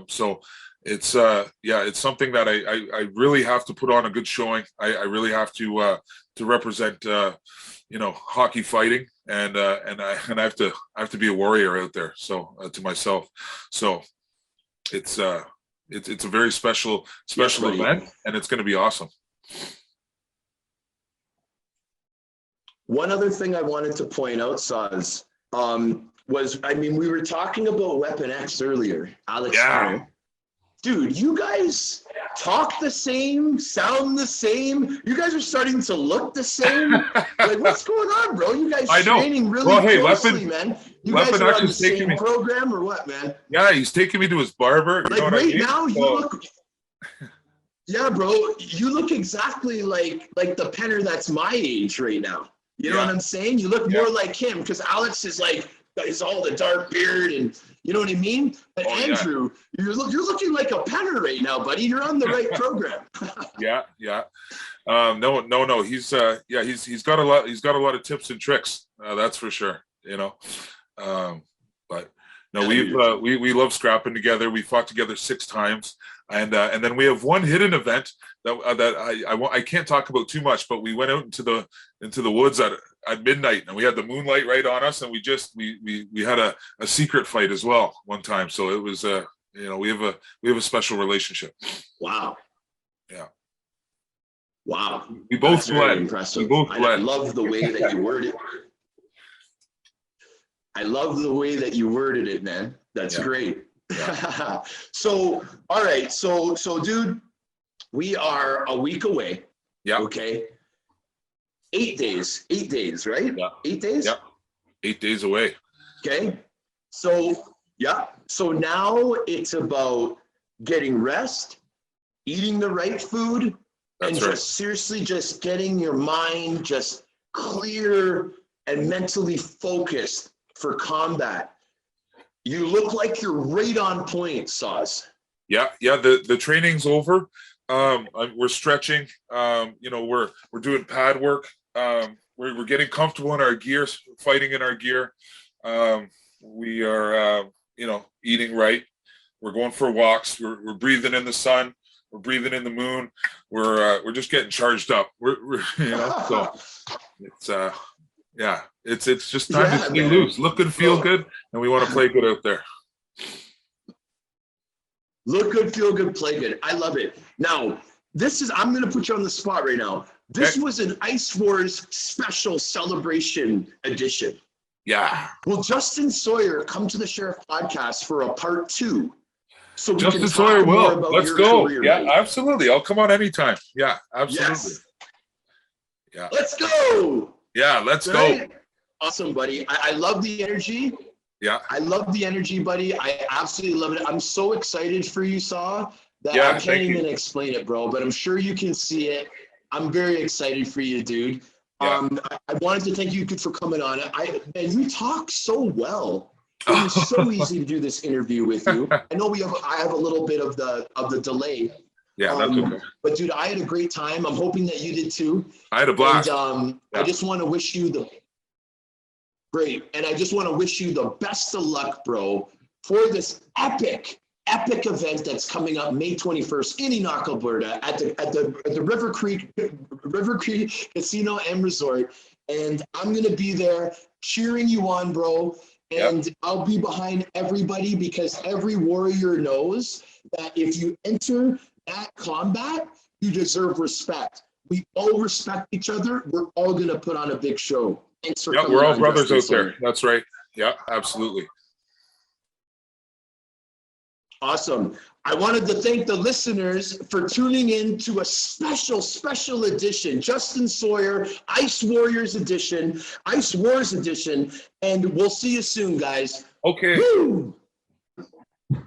So it's it's something that I really have to put on a good showing. I really have to represent hockey fighting, and I have to be a warrior out there. So to myself, so it's a very special event, and it's going to be awesome. One other thing I wanted to point out, Saz, was, I mean, we were talking about Weapon X earlier, Alex. Yeah. Dude, you guys talk the same, sound the same. You guys are starting to look the same. Like, what's going on, bro? You guys training really closely, man. You guys are on the same program or what, man? Yeah, he's taking me to his barber. Like right now, you look. Yeah, bro, you look exactly like the Penner that's my age right now. You know what I'm saying? You look more like him, because Alex is like, is all the dark beard, and you know what I mean? But Andrew, you're looking like a Penner right now, buddy. You're on the right program. No. He's got a lot. He's got a lot of tips and tricks. That's for sure. But no, we love scrapping together. We fought together 6 times, and then we have one hidden event that I can't talk about too much. But we went out into the woods at midnight, and we had the moonlight right on us, and we had a secret fight as well one time. So it was we have a special relationship. Wow. Yeah. Wow. We both bled. Impressive. I love the way that you worded it. I love the way that you worded it, man. That's great. Yeah. So, all right. So, dude, we are a week away. Yeah. Okay. 8 days, right? Yeah. 8 days? Yeah. 8 days away. Okay. So, yeah. So now it's about getting rest, eating the right food, and just seriously just getting your mind just clear and mentally focused for combat. You look like you're right on point, Saz. Yeah. The training's over. We're stretching. We're doing pad work. We're getting comfortable in our gear, fighting in our gear. We are eating right. We're going for walks. We're breathing in the sun. We're breathing in the moon. We're just getting charged up. So it's just time to stay loose, look good, feel good, and we want to play good out there. Look good, feel good, play good. I love it. Now, I'm going to put you on the spot right now. This was an Ice Wars special celebration edition. Yeah. Will Justin Sawyer come to the Sheriff podcast for a part 2? So Justin Sawyer will. Let's go. Yeah, absolutely. I'll come on anytime. Yeah, absolutely. Yes. Yeah. Let's go. Yeah, let's go. Awesome, buddy. I love the energy. Yeah. I love the energy, buddy. I absolutely love it. I'm so excited for you, Saw, that I can't even explain it, bro, but I'm sure you can see it. I'm very excited for you, dude. Yeah. I wanted to thank you for coming on. Man, you talk so well. It was so easy to do this interview with you. I know I have a little bit of the delay. Yeah, that's okay. But dude, I had a great time. I'm hoping that you did too. I had a blast. And I just want to wish you the best of luck, bro, for this epic event that's coming up May 21st in Enoch, Alberta at the River Creek Casino and Resort. And I'm going to be there cheering you on, bro. And I'll be behind everybody, because every warrior knows that if you enter that combat, you deserve respect. We all respect each other. We're all going to put on a big show. Thanks for coming. We're all brothers out there. That's right. Yeah, absolutely. Awesome. I wanted to thank the listeners for tuning in to a special edition, Justin Sawyer, Ice Wars edition, and we'll see you soon, guys. Okay. Woo!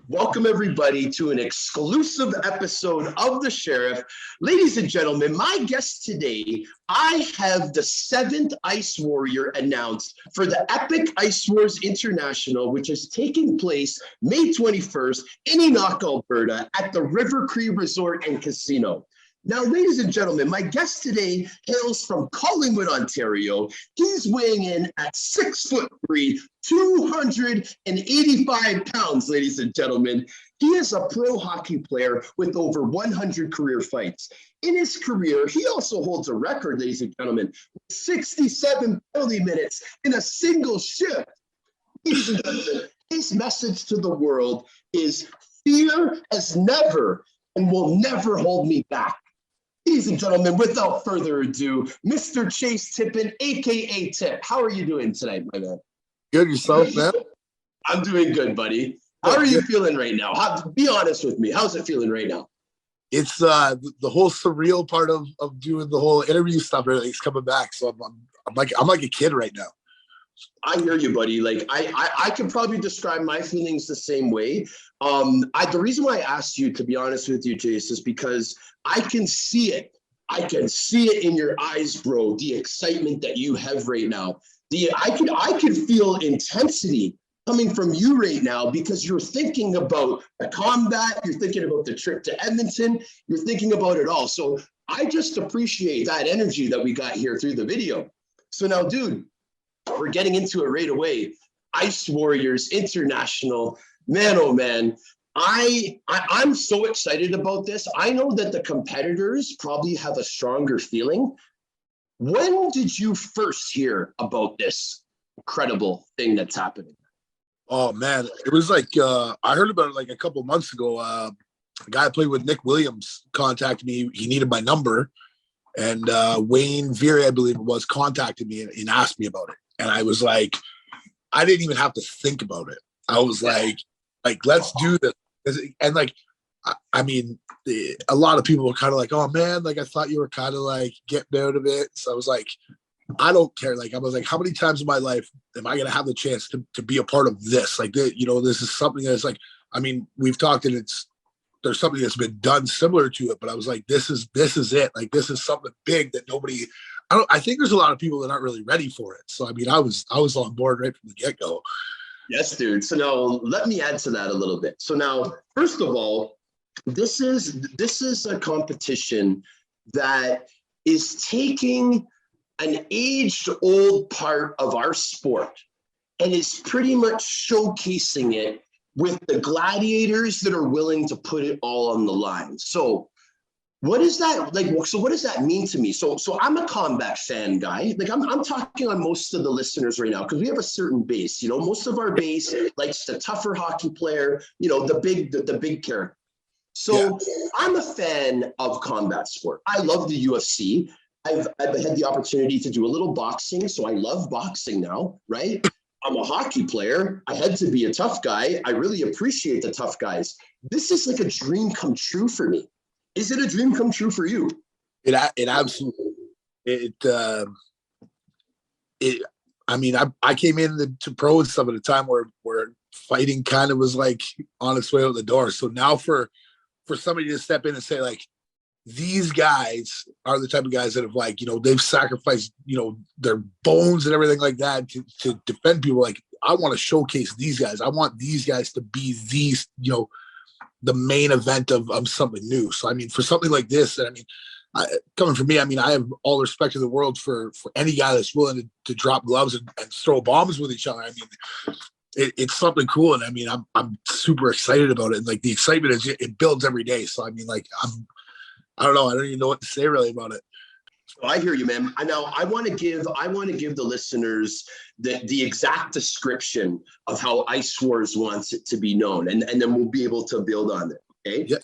Welcome, everybody, to an exclusive episode of The Sheriff. Ladies and gentlemen, my guest today, I have the 7th Ice Warrior announced for the epic Ice Wars International, which is taking place May 21st in Enoch, Alberta at the River Cree Resort and Casino. Now, ladies and gentlemen, my guest today hails from Collingwood, Ontario. He's weighing in at 6'3", 285 pounds, ladies and gentlemen. He is a pro hockey player with over 100 career fights. In his career, he also holds a record, ladies and gentlemen, with 67 penalty minutes in a single shift. Ladies and gentlemen, his message to the world is fear has never and will never hold me back. Ladies and gentlemen, without further ado, Mr. ChaseTippen, aka Tip. How are you doing tonight, my man? Good, yourself, man? I'm doing good, buddy. How are you feeling right now? Be honest with me. How's it feeling right now? It's the whole surreal part of doing the whole interview stuff. Everything's coming back, so I'm like a kid right now. I hear you, buddy. Like I can probably describe my feelings the same way. The reason why I asked you, to be honest with you, Chase, is because I can see it. I can see it in your eyes, bro. The excitement that you have right now. I can feel intensity coming from you right now because you're thinking about the combat. You're thinking about the trip to Edmonton. You're thinking about it all. So I just appreciate that energy that we got here through the video. So now, dude, we're getting into it right away. ICEWARS International, man, oh man. I'm so excited about this. I know that the competitors probably have a stronger feeling. When did you first hear about this incredible thing that's happening? Oh man, it was like I heard about it like a couple of months ago. A guy I played with, Nick Williams, contacted me. He needed my number, and Wayne Veery, I believe it was, contacted me and asked me about it. And I was like, I didn't even have to think about it. I was like, let's do this. And like, I mean, a lot of people were kind of like, oh man, like I thought you were kind of like getting out of it. So I was like, I don't care. Like, I was like, how many times in my life am I going to have the chance to be a part of this? Like, this is something that's like, I mean, we've talked and there's something that's been done similar to it, but I was like, this is it. Like, this is something big that I think there's a lot of people that aren't really ready for it. So, I mean, I was on board right from the get-go. Yes, dude. So now let me add to that a little bit. So now, first of all, this is a competition that is taking an aged-old part of our sport and is pretty much showcasing it with the gladiators that are willing to put it all on the line. So what is that like? So what does that mean to me? So I'm a combat fan guy. Like I'm talking on most of the listeners right now because we have a certain base. You know, most of our base likes the tougher hockey player. You know, the big character. So yeah. I'm a fan of combat sport. I love the UFC. I've had the opportunity to do a little boxing, so I love boxing now. Right? I'm a hockey player. I had to be a tough guy. I really appreciate the tough guys. This is like a dream come true for me. Is it a dream come true for you? It absolutely. I mean, I came into pro and stuff at a time where fighting kind of was like on its way out the door. So now for somebody to step in and say like, these guys are the type of guys that have like, they've sacrificed, their bones and everything like that to defend people. Like, I want to showcase these guys. I want these guys to be these, the main event of something new. So, I mean, for something like this, I mean, coming from me, I mean, I have all the respect in the world for any guy that's willing to drop gloves and throw bombs with each other. I mean, it's something cool. And I mean, I'm super excited about it. And like the excitement it builds every day. So, I mean, like, I don't know. I don't even know what to say really about it. Oh, I hear you, man. I want to give the listeners the exact description of how ICEWARS wants it to be known, and then we'll be able to build on it. Okay. Yeah.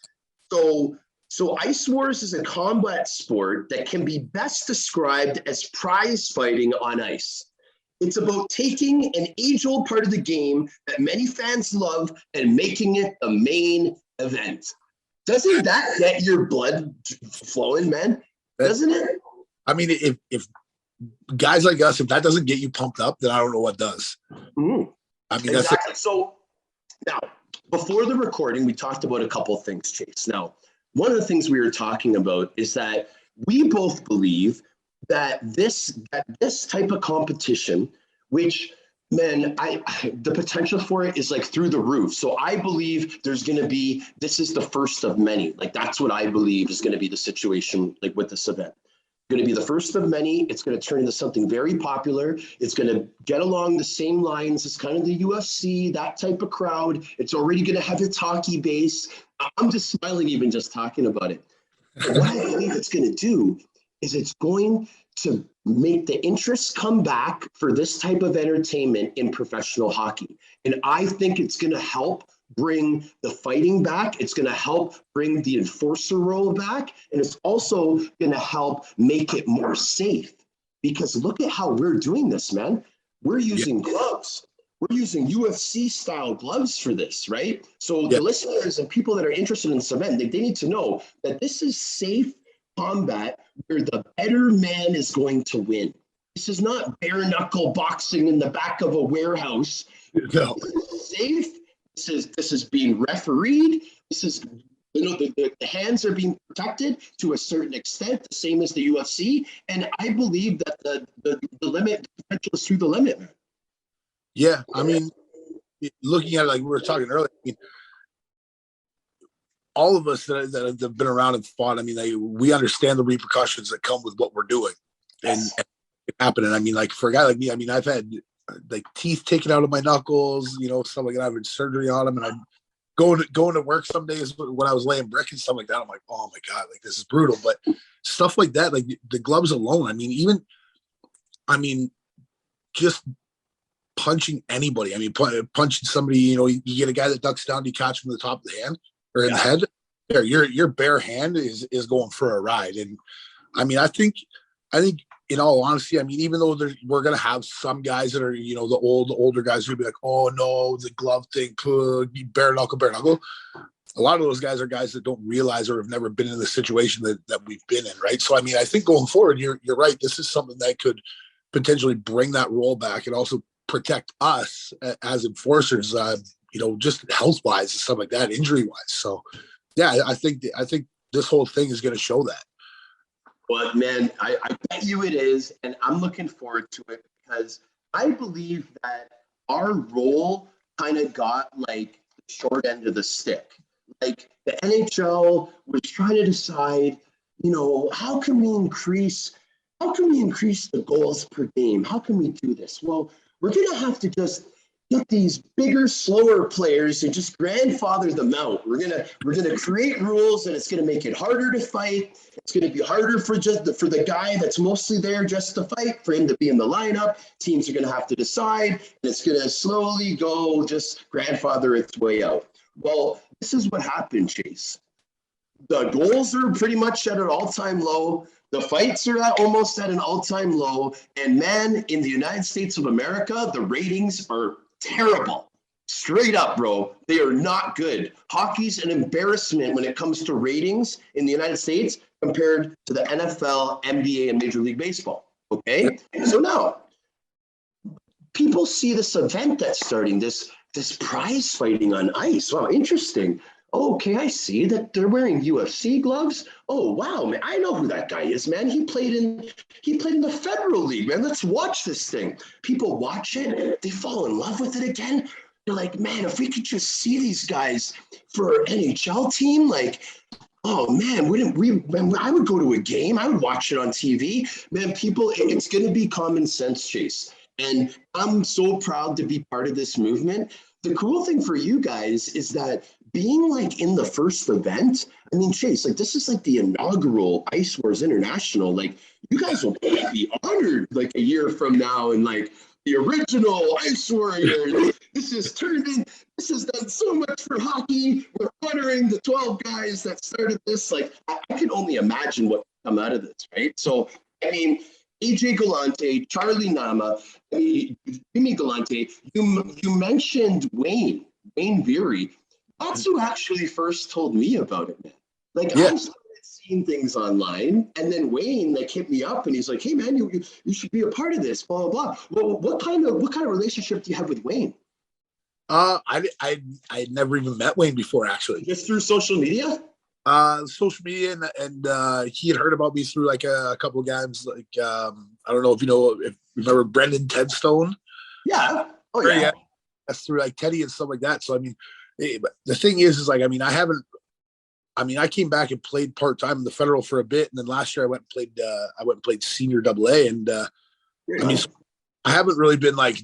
So ICEWARS is a combat sport that can be best described as prize fighting on ice. It's about taking an age-old part of the game that many fans love and making it the main event. Doesn't that get your blood flowing, man? Doesn't it? I mean, if guys like us, if that doesn't get you pumped up, then I don't know what does. Mm. I mean, exactly. So now, before the recording, we talked about a couple of things, Chase. Now, one of the things we were talking about is that we both believe that this type of competition, which Man, the potential for it is like through the roof. So I believe this is the first of many. Like that's what I believe is going to be the situation like with this event. Going to be the first of many. It's going to turn into something very popular. It's going to get along the same lines as kind of the UFC, that type of crowd. It's already going to have its hockey base. I'm just smiling even just talking about it. But what I believe it's going to do is it's going to make the interest come back for this type of entertainment in professional hockey. And I think it's going to help bring the fighting back. It's going to help bring the enforcer role back. And it's also going to help make it more safe. Because look at how we're doing this, man. We're using gloves. We're using UFC style gloves for this, right? So the listeners and people that are interested in this event, they need to know that this is safe combat where the better man is going to win. This is not bare knuckle boxing in the back of a warehouse. No. This is safe. This is being refereed. This is, the hands are being protected to a certain extent, the same as the UFC. And I believe that the limit, the potential is through the limit. Yeah, I mean, looking at it like we were talking earlier, I mean, all of us that have been around and fought, I mean, we understand the repercussions that come with what we're doing and it happening. I mean, like for a guy like me, I mean, I've had like teeth taken out of my knuckles, stuff like that. I've had surgery on them, and I'm going to work some days when I was laying brick and stuff like that. I'm like, oh my God, like this is brutal. But stuff like that, like the gloves alone, I mean, just punching anybody. I mean, punching somebody, you get a guy that ducks down, you catch him in the top of the hand or in the head. There, your bare hand is going for a ride. And I mean, I think in all honesty, I mean, even though we're gonna have some guys that are, the older guys who'll be like, oh no, the glove thing, bare knuckle. A lot of those guys are guys that don't realize or have never been in the situation that we've been in, right? So I mean, I think going forward, you're right. This is something that could potentially bring that role back and also protect us as enforcers, just health-wise and stuff like that, injury-wise. So, yeah, I think this whole thing is going to show that. But man, I bet you it is, and I'm looking forward to it because I believe that our role kind of got like the short end of the stick. Like the NHL was trying to decide, how can we increase the goals per game? How can we do this? Well, we're gonna have to just get these bigger, slower players and just grandfather them out. We're gonna create rules, and it's gonna make it harder to fight. It's gonna be harder for the guy that's mostly there just to fight, for him to be in the lineup. Teams are gonna have to decide, and it's gonna slowly go just grandfather its way out. Well, this is what happened, Chase. The goals are pretty much at an all-time low. The fights are almost at an all-time low. And man, in the United States of America, the ratings are terrible. Straight up, bro. They are not good. Hockey's an embarrassment when it comes to ratings in the United States compared to the NFL, NBA, and Major League Baseball. Okay? So now, people see this event that's starting, this prize fighting on ice. Wow, interesting. Okay, I see that they're wearing UFC gloves. Oh wow, man, I know who that guy is, man. He played in the Federal League, man. Let's watch this thing. People watch it, they fall in love with it again. They're like, man, if we could just see these guys for an NHL team, like, oh man, I would go to a game. I would watch it on TV. Man, it's going to be common sense, Chase. And I'm so proud to be part of this movement. The cool thing for you guys is that being like in the first event, I mean, Chase, like this is like the inaugural ICEWARS International. Like you guys will be honored like a year from now, and like the original Ice Warrior. This has done so much for hockey. We're honoring the 12 guys that started this. Like I can only imagine what come out of this, right? So I mean, AJ Galante, Charlie Nama, Jimmy Galante, you mentioned Wayne Veery. That's who actually first told me about it, man. Like I started seeing things online, and then Wayne like hit me up and he's like, hey man, you should be a part of this, blah, blah, blah. Well, what kind of relationship do you have with Wayne? I never even met Wayne before, actually. Just through social media? Social media, and he had heard about me through like a couple of guys. Like I don't know if you remember Brendan Tedstone. Yeah. Oh yeah. That's through like Teddy and stuff like that. So I mean, but the thing is like, I mean, I came back and played part time in the federal for a bit, and then last year I went and played senior AA, and I mean, so I haven't really been like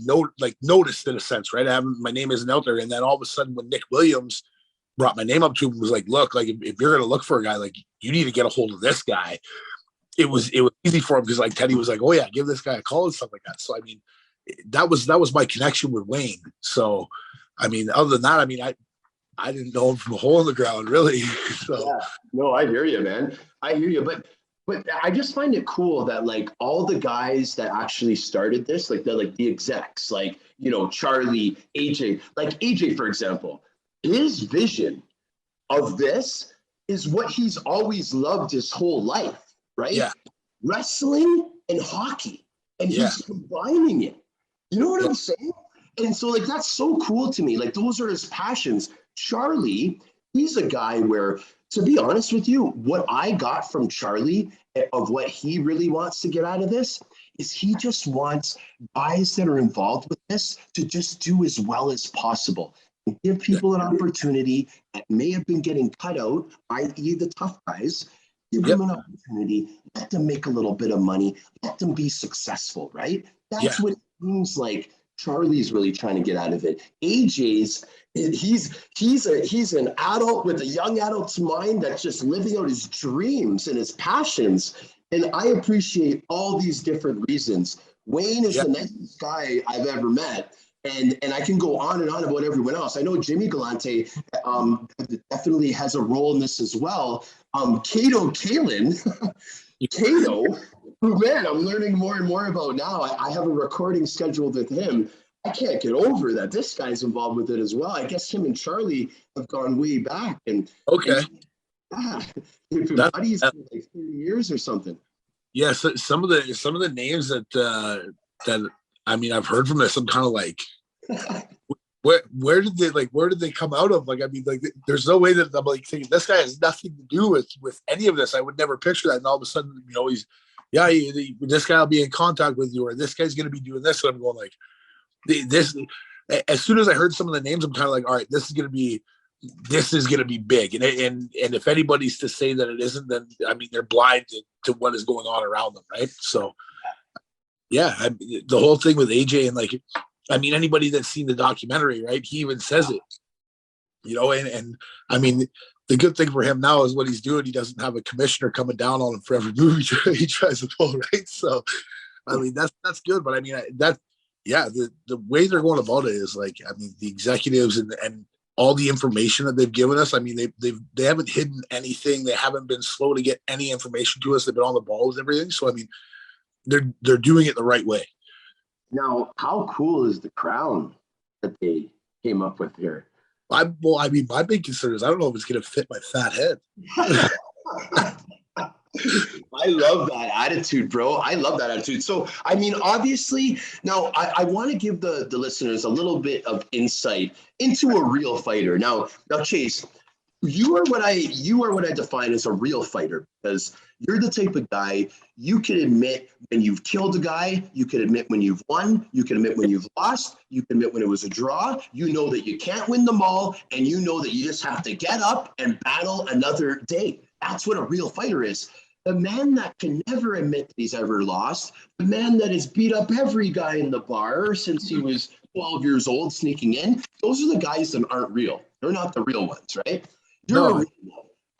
noticed in a sense, right? My name isn't out there, and then all of a sudden when Nick Williams brought my name up to him, was like, look, like if you're gonna look for a guy, like you need to get a hold of this guy. It was easy for him because like Teddy was like, oh yeah, give this guy a call and stuff like that. So I mean, that was my connection with Wayne. So I mean, other than that, I mean, I didn't know him from a hole in the ground, really. So. Yeah. No, I hear you, man. I hear you, but I just find it cool that like all the guys that actually started this, like the execs, like, you know, Charlie, AJ, like AJ, for example, his vision of this is what he's always loved his whole life, right? Yeah. Wrestling and hockey, and he's combining it. You know what I'm saying? And so like, that's so cool to me. Like those are his passions. Charlie, he's a guy where, to be honest with you, what I got from Charlie of what he really wants to get out of this is he just wants guys that are involved with this to just do as well as possible and give people an opportunity that may have been getting cut out, i.e. the tough guys. Give them an opportunity, let them make a little bit of money, let them be successful, right? That's what it seems like Charlie's really trying to get out of it. AJ's, he's an adult with a young adult's mind that's just living out his dreams and his passions. And I appreciate all these different reasons. Wayne is the nicest guy I've ever met. And I can go on and on about everyone else. I know Jimmy Galante definitely has a role in this as well. Cato Kalin, Cato, who, man, I'm learning more and more about now. I have a recording scheduled with him. I can't get over that this guy's involved with it as well. I guess him and Charlie have gone way back. And they've been buddies for like 30 years or something. Yeah, so some of the names that I mean, I've heard from this. I'm kind of like, where did they come out of? Like, I mean, like, there's no way that I'm like thinking this guy has nothing to do with any of this. I would never picture that. And all of a sudden, you know, this guy will be in contact with you, or this guy's going to be doing this. And I'm going like, this. As soon as I heard some of the names, I'm kind of like, all right, this is going to be big. And if anybody's to say that it isn't, then I mean, they're blind to what is going on around them, right? So. Yeah, the whole thing with AJ and like, I mean, anybody that's seen the documentary, right? He even says it, you know, and I mean, the good thing for him now is what he's doing. He doesn't have a commissioner coming down on him for every movie he tries to pull, right? So, I mean, that's good. But I mean, the way they're going about it is like, I mean, the executives and all the information that they've given us. I mean, they haven't hidden anything. They haven't been slow to get any information to us. They've been on the ball with everything. So, I mean, they're doing it the right way. Now, how cool is the crown that they came up with here? I mean, my big concern is I don't know if it's going to fit my fat head. I love that attitude, bro. I love that attitude. So, I mean, obviously, now I want to give the listeners a little bit of insight into a real fighter. Now, Chase, you are what I define as a real fighter, because you're the type of guy you can admit when you've killed a guy, you can admit when you've won, you can admit when you've lost, you can admit when it was a draw, you know that you can't win them all, and you know that you just have to get up and battle another day. That's what a real fighter is. The man that can never admit that he's ever lost, the man that has beat up every guy in the bar since he was 12 years old sneaking in, those are the guys that aren't real. They're not the real ones, right?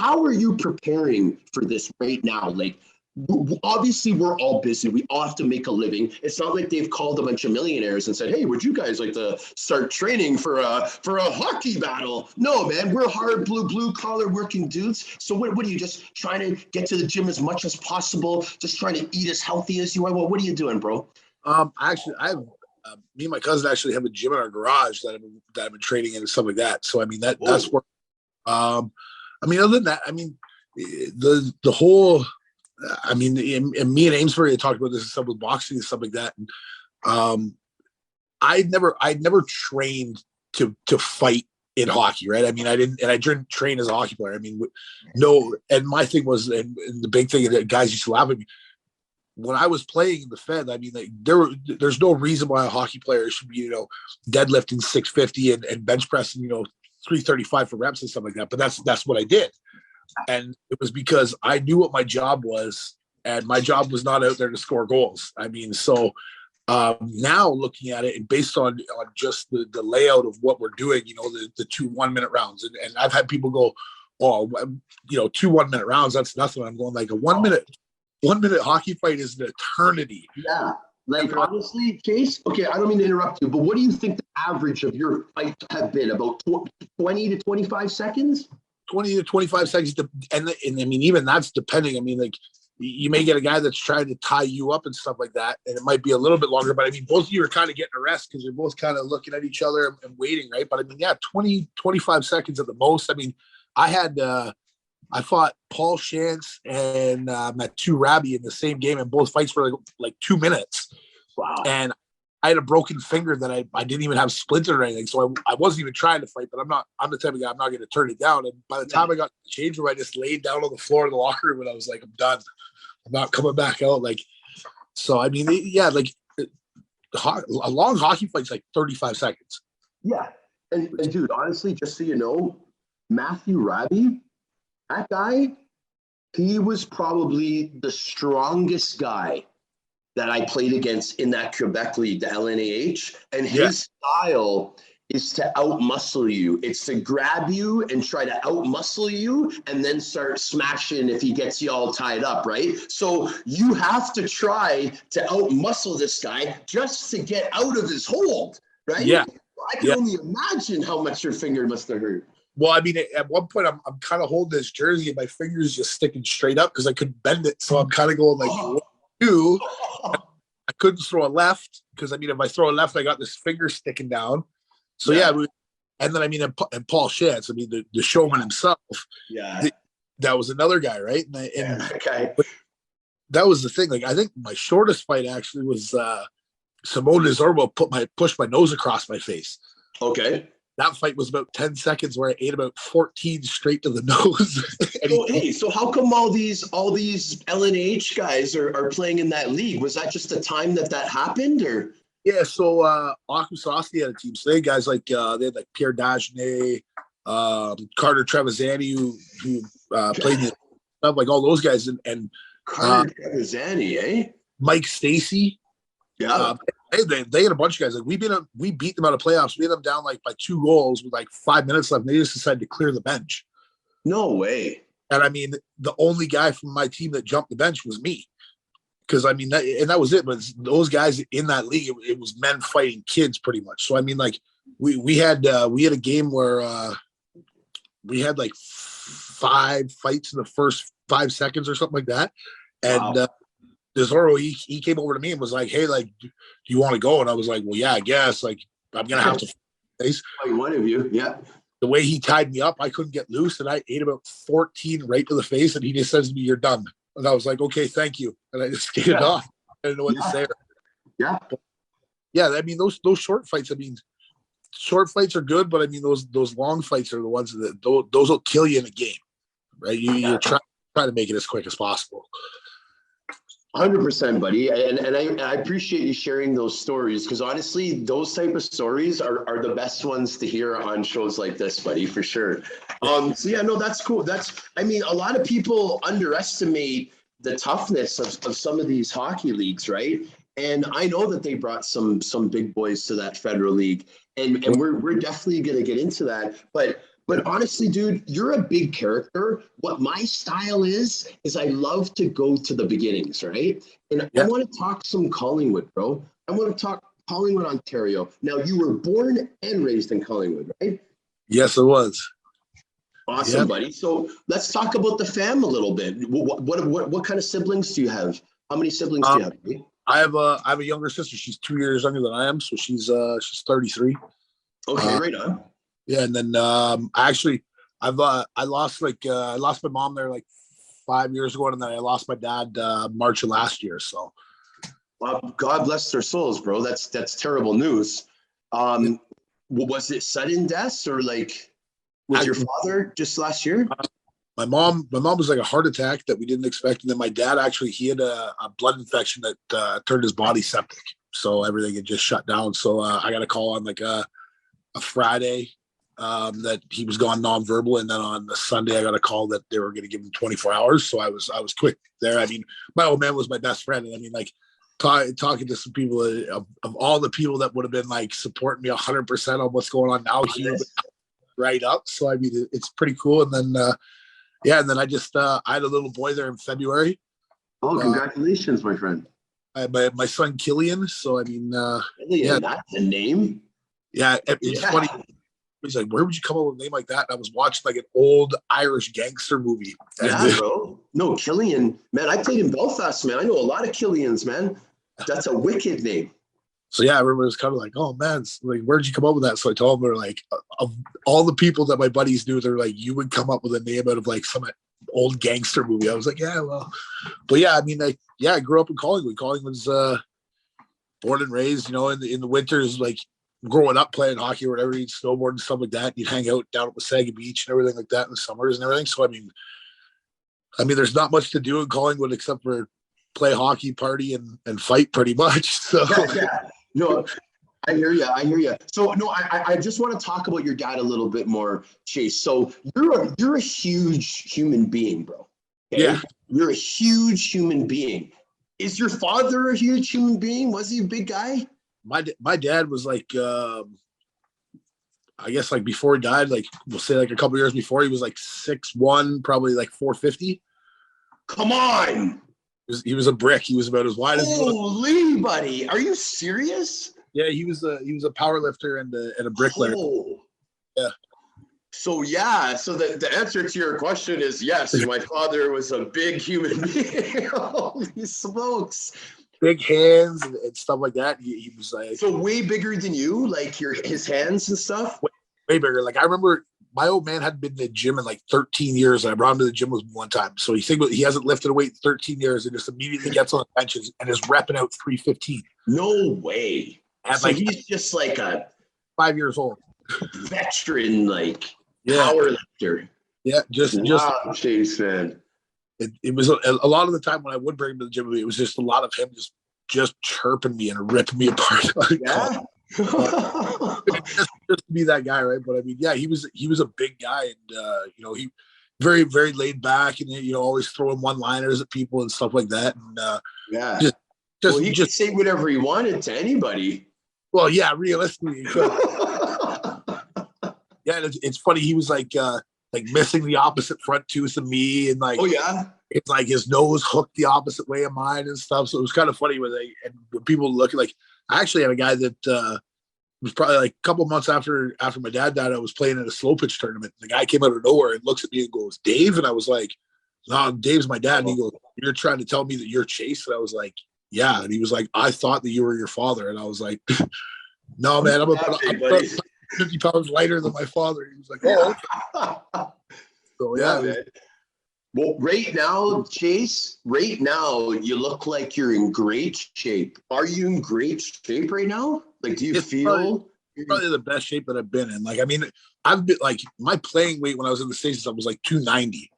How are you preparing for this right now? Like, obviously, we're all busy. We all have to make a living. It's not like they've called a bunch of millionaires and said, "Hey, would you guys like to start training for a hockey battle?" No, man, we're hard blue collar working dudes. So what are you, just trying to get to the gym as much as possible? Just trying to eat as healthy as you are? Well, what are you doing, bro? Actually, I have me and my cousin actually have a gym in our garage that I've been training in and stuff like that. So I mean that's where. I mean, other than that, I mean, the whole, I mean, and me and Amesbury had talked about this and stuff with boxing and stuff like that. And I'd never trained to fight in hockey, right? I mean, I didn't train as a hockey player. I mean, no. And my thing was, and the big thing that guys used to laugh at me, when I was playing in the Fed, I mean, like there's no reason why a hockey player should be, deadlifting 650 and bench pressing, 335 for reps and stuff like that. But that's what I did. And it was because I knew what my job was, and my job was not out there to score goals. I mean, so now looking at it and based on just the layout of what we're doing, the 2 1-minute rounds, and I've had people go, oh, 2 1-minute rounds, that's nothing. I'm going like a 1 minute hockey fight is an eternity. Yeah. Like, honestly, Chase, okay, I don't mean to interrupt you, but what do you think the average of your fights have been? About 20 to 25 seconds? 20 to 25 seconds. And I mean, even that's depending. I mean, like, you may get a guy that's trying to tie you up and stuff like that, and it might be a little bit longer. But I mean, both of you are kind of getting a rest because you're both kind of looking at each other and waiting, right? But I mean, yeah, 20, 25 seconds at the most. I mean, I fought Paul Shantz and Mathieu Rabi in the same game, and both fights were like 2 minutes. Wow. And I had a broken finger that I didn't even have splintered or anything. So I wasn't even trying to fight, but I'm the type of guy, I'm not going to turn it down. And by the time I got to the change room, I just laid down on the floor in the locker room and I was like, I'm done. I'm not coming back out. Like, so, I mean, yeah, like a long hockey fight's like 35 seconds. Yeah. And dude, honestly, just so you know, Mathieu Rabi, that guy, he was probably the strongest guy that I played against in that Quebec league, the LNAH. And his style is to out-muscle you. It's to grab you and try to out-muscle you and then start smashing if he gets you all tied up, right? So you have to try to out-muscle this guy just to get out of his hold, right? Yeah. I can only imagine how much your finger must have hurt. Well, I mean, at one point, I'm kind of holding this jersey and my finger's just sticking straight up because I couldn't bend it. So I'm kind of going like, what do? I couldn't throw a left because, I mean, if I throw a left, I got this finger sticking down. So, yeah. And then, I mean, and Paul Shantz, I mean, the showman himself. Yeah. That was another guy, right? Okay. That was the thing. Like, I think my shortest fight actually was Simone Desorbo pushed my nose across my face. Okay. That fight was about 10 seconds where I ate about 14 straight to the nose. So how come all these LNH guys are playing in that league? Was that just the time that happened, or? Yeah, so Akusasti had a team. So they had guys like they had like Pierre Dagenet, Carter Trevisan, who played the stuff, like all those guys, and Carter Trevisan, eh? Mike Stacy. Yeah. They had a bunch of guys. Like we beat them out of playoffs. We had them down like by 2 goals with like 5 minutes left. And they just decided to clear the bench. No way. And I mean, the only guy from my team that jumped the bench was me. Because I mean, that was it. But those guys in that league, it was men fighting kids pretty much. So I mean, like we had a game where we had like 5 fights in the first 5 seconds or something like that. And wow. Desoro, he came over to me and was like, hey, like, do you want to go? And I was like, well, yeah, I guess. Like, I'm going to have to face. One of you, yeah. The way he tied me up, I couldn't get loose, and I ate about 14 right to the face, and he just says to me, you're done. And I was like, okay, thank you. And I just skated off. I didn't know what to say. Yeah. But, yeah, I mean, those short fights, I mean, short fights are good, but I mean, those long fights are the ones that those will kill you in a game, right? You try to make it as quick as possible. 100%, buddy. And I appreciate you sharing those stories, because honestly, those type of stories are the best ones to hear on shows like this, buddy, for sure. So yeah, no, that's cool. I mean, a lot of people underestimate the toughness of some of these hockey leagues, right? And I know that they brought some big boys to that federal league, and we're definitely going to get into that. But honestly, dude, you're a big character. What my style is I love to go to the beginnings, right? And I want to talk some Collingwood, bro. I want to talk Collingwood, Ontario. Now, you were born and raised in Collingwood, right? Yes, it was. Awesome, buddy. So let's talk about the fam a little bit. What kind of siblings do you have? How many siblings do you have? Buddy? I have a younger sister. She's 2 years younger than I am, so she's 33. Okay, right on. Yeah, and then I lost my mom there like 5 years ago, and then I lost my dad March of last year. So, God bless their souls, bro. That's terrible news. Was it sudden death, or like was your father just last year? mom was like a heart attack that we didn't expect, and then my dad actually he had a blood infection that turned his body septic, so everything had just shut down. So I got a call on like a Friday that he was gone nonverbal, and then on the Sunday I got a call that they were going to give him 24 hours. So I was quick there. I mean, my old man was my best friend, and I mean, like talking to some people of all the people that would have been like supporting me 100% on what's going on now, he was right up. So I mean, it's pretty cool. And then and then I just I had a little boy there in February. Oh, congratulations, my friend. My son Killian. So I mean, Killian, that's a name. Yeah, it's funny. He's like, where would you come up with a name like that? And I was watching like an old Irish gangster movie. Yeah, bro. No, Killian, man. I played in Belfast, man. I know a lot of Killians, man. That's a wicked name. So yeah, everyone was kind of like, "Oh man, like where'd you come up with that?" So I told them, they're like, of all the people that my buddies knew, they're like, "You would come up with a name out of like some old gangster movie." I was like, "Yeah, well," but yeah, I mean, I grew up in Collingwood. Collingwood's born and raised, you know, in the winters, like growing up playing hockey or whatever, you'd snowboard and stuff like that. You'd hang out down at Wasaga Beach and everything like that in the summers and everything. So I mean, there's not much to do in Collingwood except for play hockey, party, and fight pretty much. So yeah. No, I hear you. So no, I just want to talk about your dad a little bit more, Chase. So you're a huge human being, bro. Okay? Yeah. You're a huge human being. Is your father a huge human being? Was he a big guy? My dad was like, I guess like before he died, like we'll say like a couple years before, he was like 6'1", probably like 450. Come on. He was a brick. He was about as wide as. Holy buddy, are you serious? Yeah, he was a power lifter and a bricklayer. Oh. Yeah. So the answer to your question is yes. My father was a big human being. Holy smokes! Big hands and stuff like that. He was like so way bigger than you, like his hands and stuff. Way bigger. Like I remember. My old man hadn't been to the gym in like 13 years. And I brought him to the gym with me one time. So he hasn't lifted a weight in 13 years and just immediately gets on the benches and is repping out 315. No way. And so like he's just like a 5 years old. Veteran, like power lifter. Yeah, just Chase, man. It was a lot of the time when I would bring him to the gym, it was just a lot of him just chirping me and ripping me apart. Yeah. just to be that guy, right? But I mean, yeah, he was a big guy, and you know, he very, very laid back, and you know, always throwing one-liners at people and stuff like that. And he could say whatever he wanted to anybody. Well, yeah, realistically, yeah, it's funny. He was like missing the opposite front tooth of me, and like, oh yeah, it's like his nose hooked the opposite way of mine and stuff. So it was kind of funny when people look like. I actually had a guy that was probably like a couple months after my dad died. I was playing in a slow pitch tournament. The guy came out of nowhere and looks at me and goes, "Dave?" And I was like, "No, Dave's my dad." And he goes, "You're trying to tell me that you're Chase?" And I was like, "Yeah." And he was like, "I thought that you were your father." And I was like, "No, man, I'm about 50 pounds lighter than my father." He was like, "Oh." So yeah, man. Well, right now, Chase, you look like you're in great shape. Are you in great shape right now? Like, do you feel? Probably the best shape that I've been in. Like, I mean, I've been like my playing weight when I was in the States, I was like 290.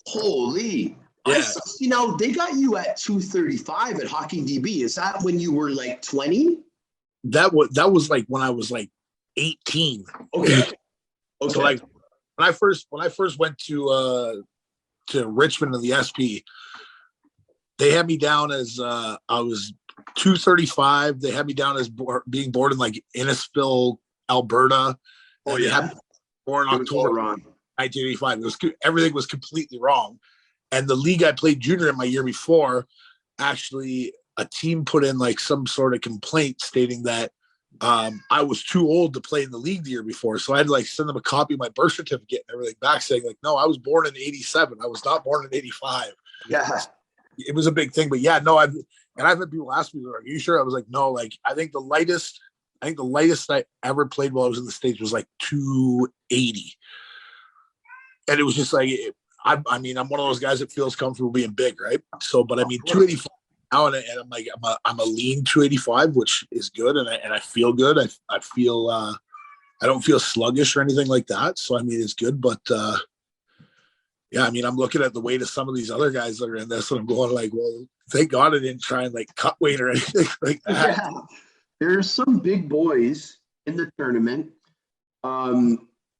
Holy. Yeah. See, now they got you at 235 at Hockey DB. Is that when you were like 20? That was like when I was like 18. Okay. So like when I first went to Richmond in the SP, they had me down as I was 235. They had me down as being born in like Innisfil, Alberta. Oh yeah, born October 1985. Everything was completely wrong. And the league I played junior in my year before, actually, a team put in like some sort of complaint stating that I was too old to play in the league the year before. So I had to like send them a copy of my birth certificate and everything back saying like, no, I was born in 87. I was not born in 85. Yeah. It was a big thing, but yeah, no, I've had people ask me, are you sure? I was like, no, like, I think the lightest I ever played while I was in the States was like 280. And it was just like, I mean, I'm one of those guys that feels comfortable being big, right? So, but I mean, 285 now, and I'm like, I'm a lean 285, which is good, and I feel good. I feel I don't feel sluggish or anything like that. So I mean, it's good, but Yeah, I mean, I'm looking at the weight of some of these other guys that are in this, and I'm going like, well, thank God I didn't try and like cut weight or anything like that. Yeah, there's some big boys in the tournament.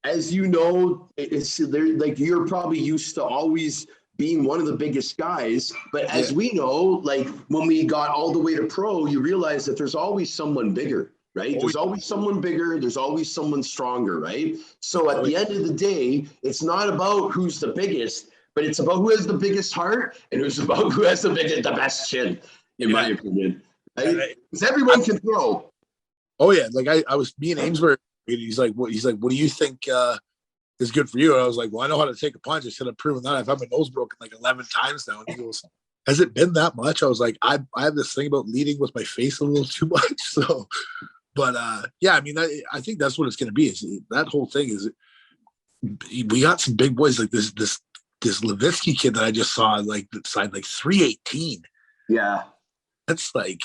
As you know, it's there. Like you're probably used to always being one of the biggest guys, but as we know, like when we got all the way to pro, you realize that there's always someone bigger, right? There's always someone bigger. There's always someone stronger, right? So at the end of the day, it's not about who's the biggest, but it's about who has the biggest heart and it's about who has the best chin, in my opinion. Right? Because everyone can throw. Oh yeah, like I was me and Amesbury. He's like, what do you think is good for you? And I was like, well, I know how to take a punch. I said, I've proven that. I've had my nose broken like 11 times now. And he goes, has it been that much? I was like, I have this thing about leading with my face a little too much. So, but yeah, I mean, I think that's what it's going to be. Is that whole thing is we got some big boys like this Levitsky kid that I just saw like that signed like 318. Yeah, that's like,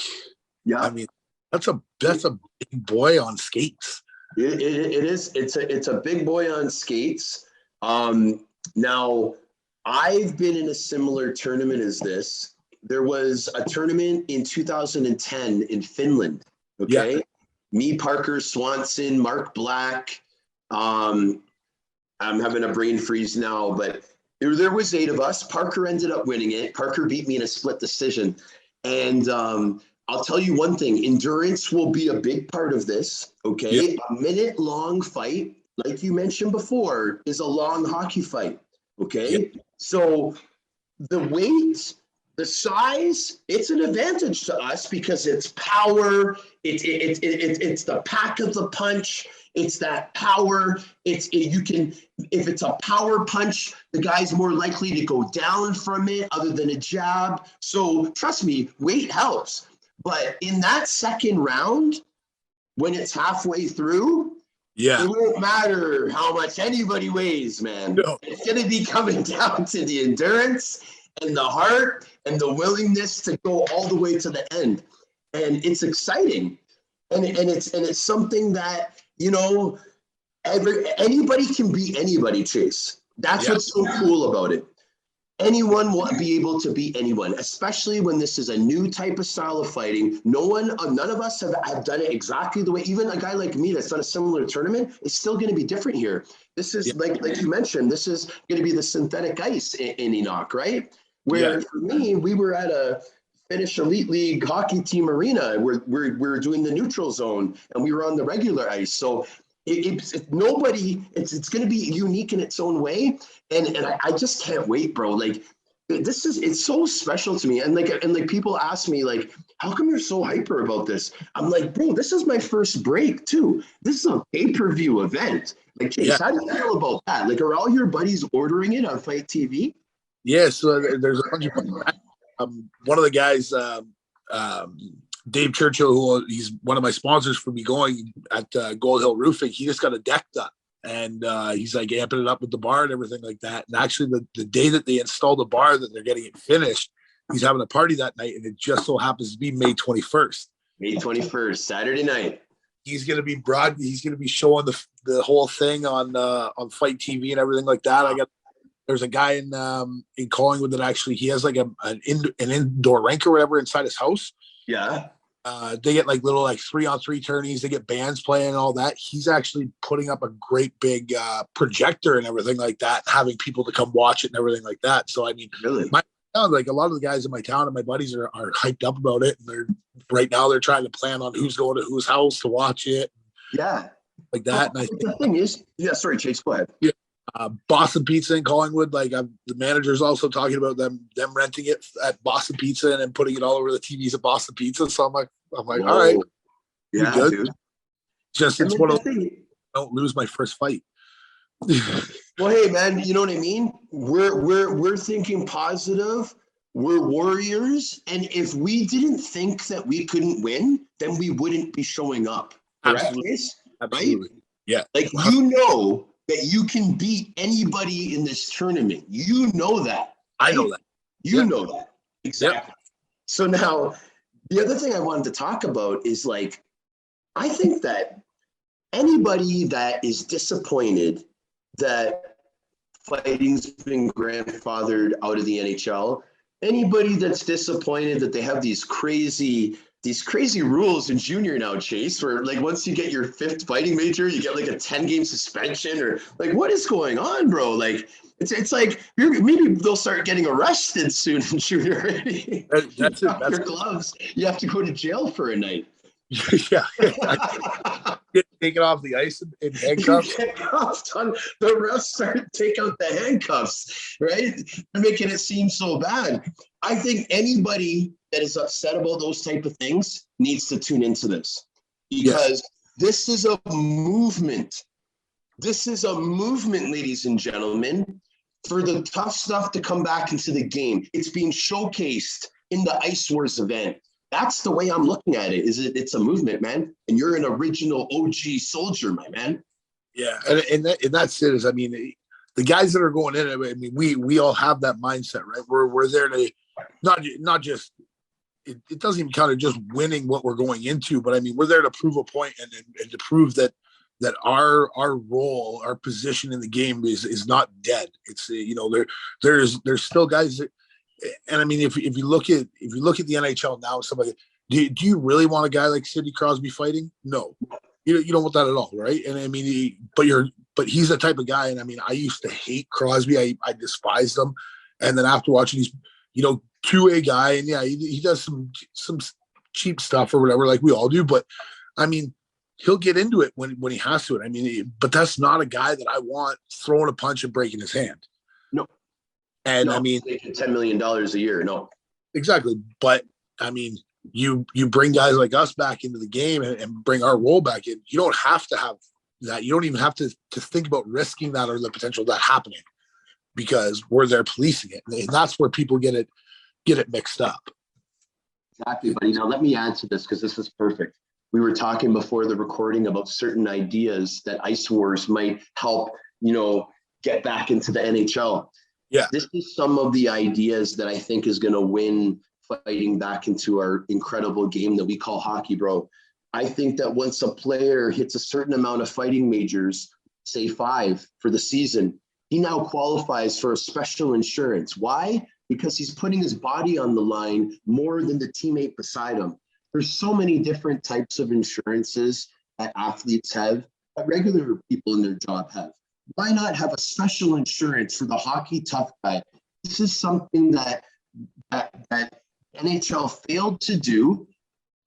yeah. I mean, that's a big boy on skates. It is. It's a big boy on skates. Now, I've been in a similar tournament as this. There was a tournament in 2010 in Finland. Okay, yeah. Me, Parker Swanson, Mark Black. I'm having a brain freeze now, but there was 8 of us. Parker ended up winning it. Parker beat me in a split decision, and I'll tell you one thing, endurance will be a big part of this, okay? Yep. A minute-long fight, like you mentioned before, is a long hockey fight, okay? Yep. So the weight, the size, it's an advantage to us because it's power, it's the pack of the punch, it's that power, you can, if it's a power punch, the guy's more likely to go down from it other than a jab. So trust me, weight helps. But in that second round, when it's halfway through, it won't matter how much anybody weighs, man. No. It's going to be coming down to the endurance and the heart and the willingness to go all the way to the end. And it's exciting. And it's something that, you know, anybody can beat anybody, Chase. That's what's so cool about it. Anyone will be able to beat anyone, especially when this is a new type of style of fighting. None of us have done it exactly the way, even a guy like me that's done a similar tournament, is still going to be different here. This is like you mentioned, this is going to be the synthetic ice in Enoch, right? Where for me, we were at a Finnish Elite League hockey team arena. We're doing the neutral zone and we were on the regular ice. So it's going to be unique in its own way. And I just can't wait, bro. Like it's so special to me. And like people ask me like, how come you're so hyper about this? I'm like, bro, this is my first break too. This is a pay-per-view event. Like, Chase, how do you feel about that? Like, are all your buddies ordering it on Fight TV? Yeah, so there's a bunch of one of the guys, Dave Churchill, who he's one of my sponsors for me going at Gold Hill Roofing. He just got a deck done, and he's like amping it up with the bar and everything like that. And actually, the day that they install the bar, that they're getting it finished, he's having a party that night, and it just so happens to be May 21st. May 21st, Saturday night. He's gonna be He's gonna be showing the whole thing on Fight TV and everything like that. There's a guy in Collingwood that actually he has like an indoor rink or whatever inside his house. Yeah. They get like little like 3-on-3 tourneys. They get bands playing and all that. He's actually putting up a great big projector and everything like that, having people to come watch it and everything like that. So I mean, really, like a lot of the guys in my town and my buddies are hyped up about it. And they're trying to plan on who's going to whose house to watch it. Yeah, like that. Well, and the thing is, sorry, Chase, go ahead. Yeah. Boston Pizza in Collingwood, like the manager's also talking about them renting it at Boston Pizza and then putting it all over the TVs at Boston Pizza. So I'm like, whoa. All right, yeah, good. Dude. Just it's one of don't lose my first fight. Well, hey man, you know what I mean? We're thinking positive. We're warriors, and if we didn't think that we couldn't win, then we wouldn't be showing up. Correct? Absolutely. Right? Yeah. Like you know that you can beat anybody in this tournament. You know that. Right? I know that. You know that. Exactly. Yep. So now, the other thing I wanted to talk about is like, I think that anybody that is disappointed that fighting's been grandfathered out of the NHL. Anybody that's disappointed that they have these crazy rules in junior now, Chase, where like once you get your 5th fighting major, you get like a 10-game suspension, or like what is going on, bro? Like it's like maybe they'll start getting arrested soon in junior already. That's it. That's your gloves. You have to go to jail for a night. Yeah. Get taken off the ice in handcuffs. The refs start take out the handcuffs, right? They're making it seem so bad. I think anybody that is upset about those type of things needs to tune into this, because this is a movement. This is a movement, ladies and gentlemen, for the tough stuff to come back into the game. It's being showcased in the ICEWARS event. That's the way I'm looking at it. It's a movement, man. And you're an original OG soldier, my man. Yeah, and that's it. I mean, the guys that are going in, I mean, we all have that mindset, right? We're there to not just it doesn't even count as just winning what we're going into, but I mean, we're there to prove a point and to prove that our role, our position in the game is not dead. It's there's still guys that. And I mean, if you look at the NHL now, somebody, do you really want a guy like Sidney Crosby fighting? No, you don't want that at all, right? And I mean, but he's the type of guy. And I mean, I used to hate Crosby. I despised him. And then after watching these, 2A guy, and yeah, he does some cheap stuff or whatever, like we all do. But I mean, he'll get into it when he has to. I mean, but that's not a guy that I want throwing a punch and breaking his hand. No. And I mean, $10 million a year. No, exactly. But I mean, you bring guys like us back into the game and bring our role back in. You don't have to have that. You don't even have to think about risking that or the potential of that happening, because we're there policing it. And that's where people get it mixed up. Exactly, buddy. Now let me add to this, because this is perfect. We were talking before the recording about certain ideas that ICEWARS might help, get back into the NHL. Yeah. This is some of the ideas that I think is going to win fighting back into our incredible game that we call hockey, bro. I think that once a player hits a certain amount of fighting majors, say 5 for the season, he now qualifies for a special insurance. Why? Because he's putting his body on the line more than the teammate beside him. There's so many different types of insurances that athletes have, that regular people in their job have. Why not have a special insurance for the hockey tough guy? This is something that NHL failed to do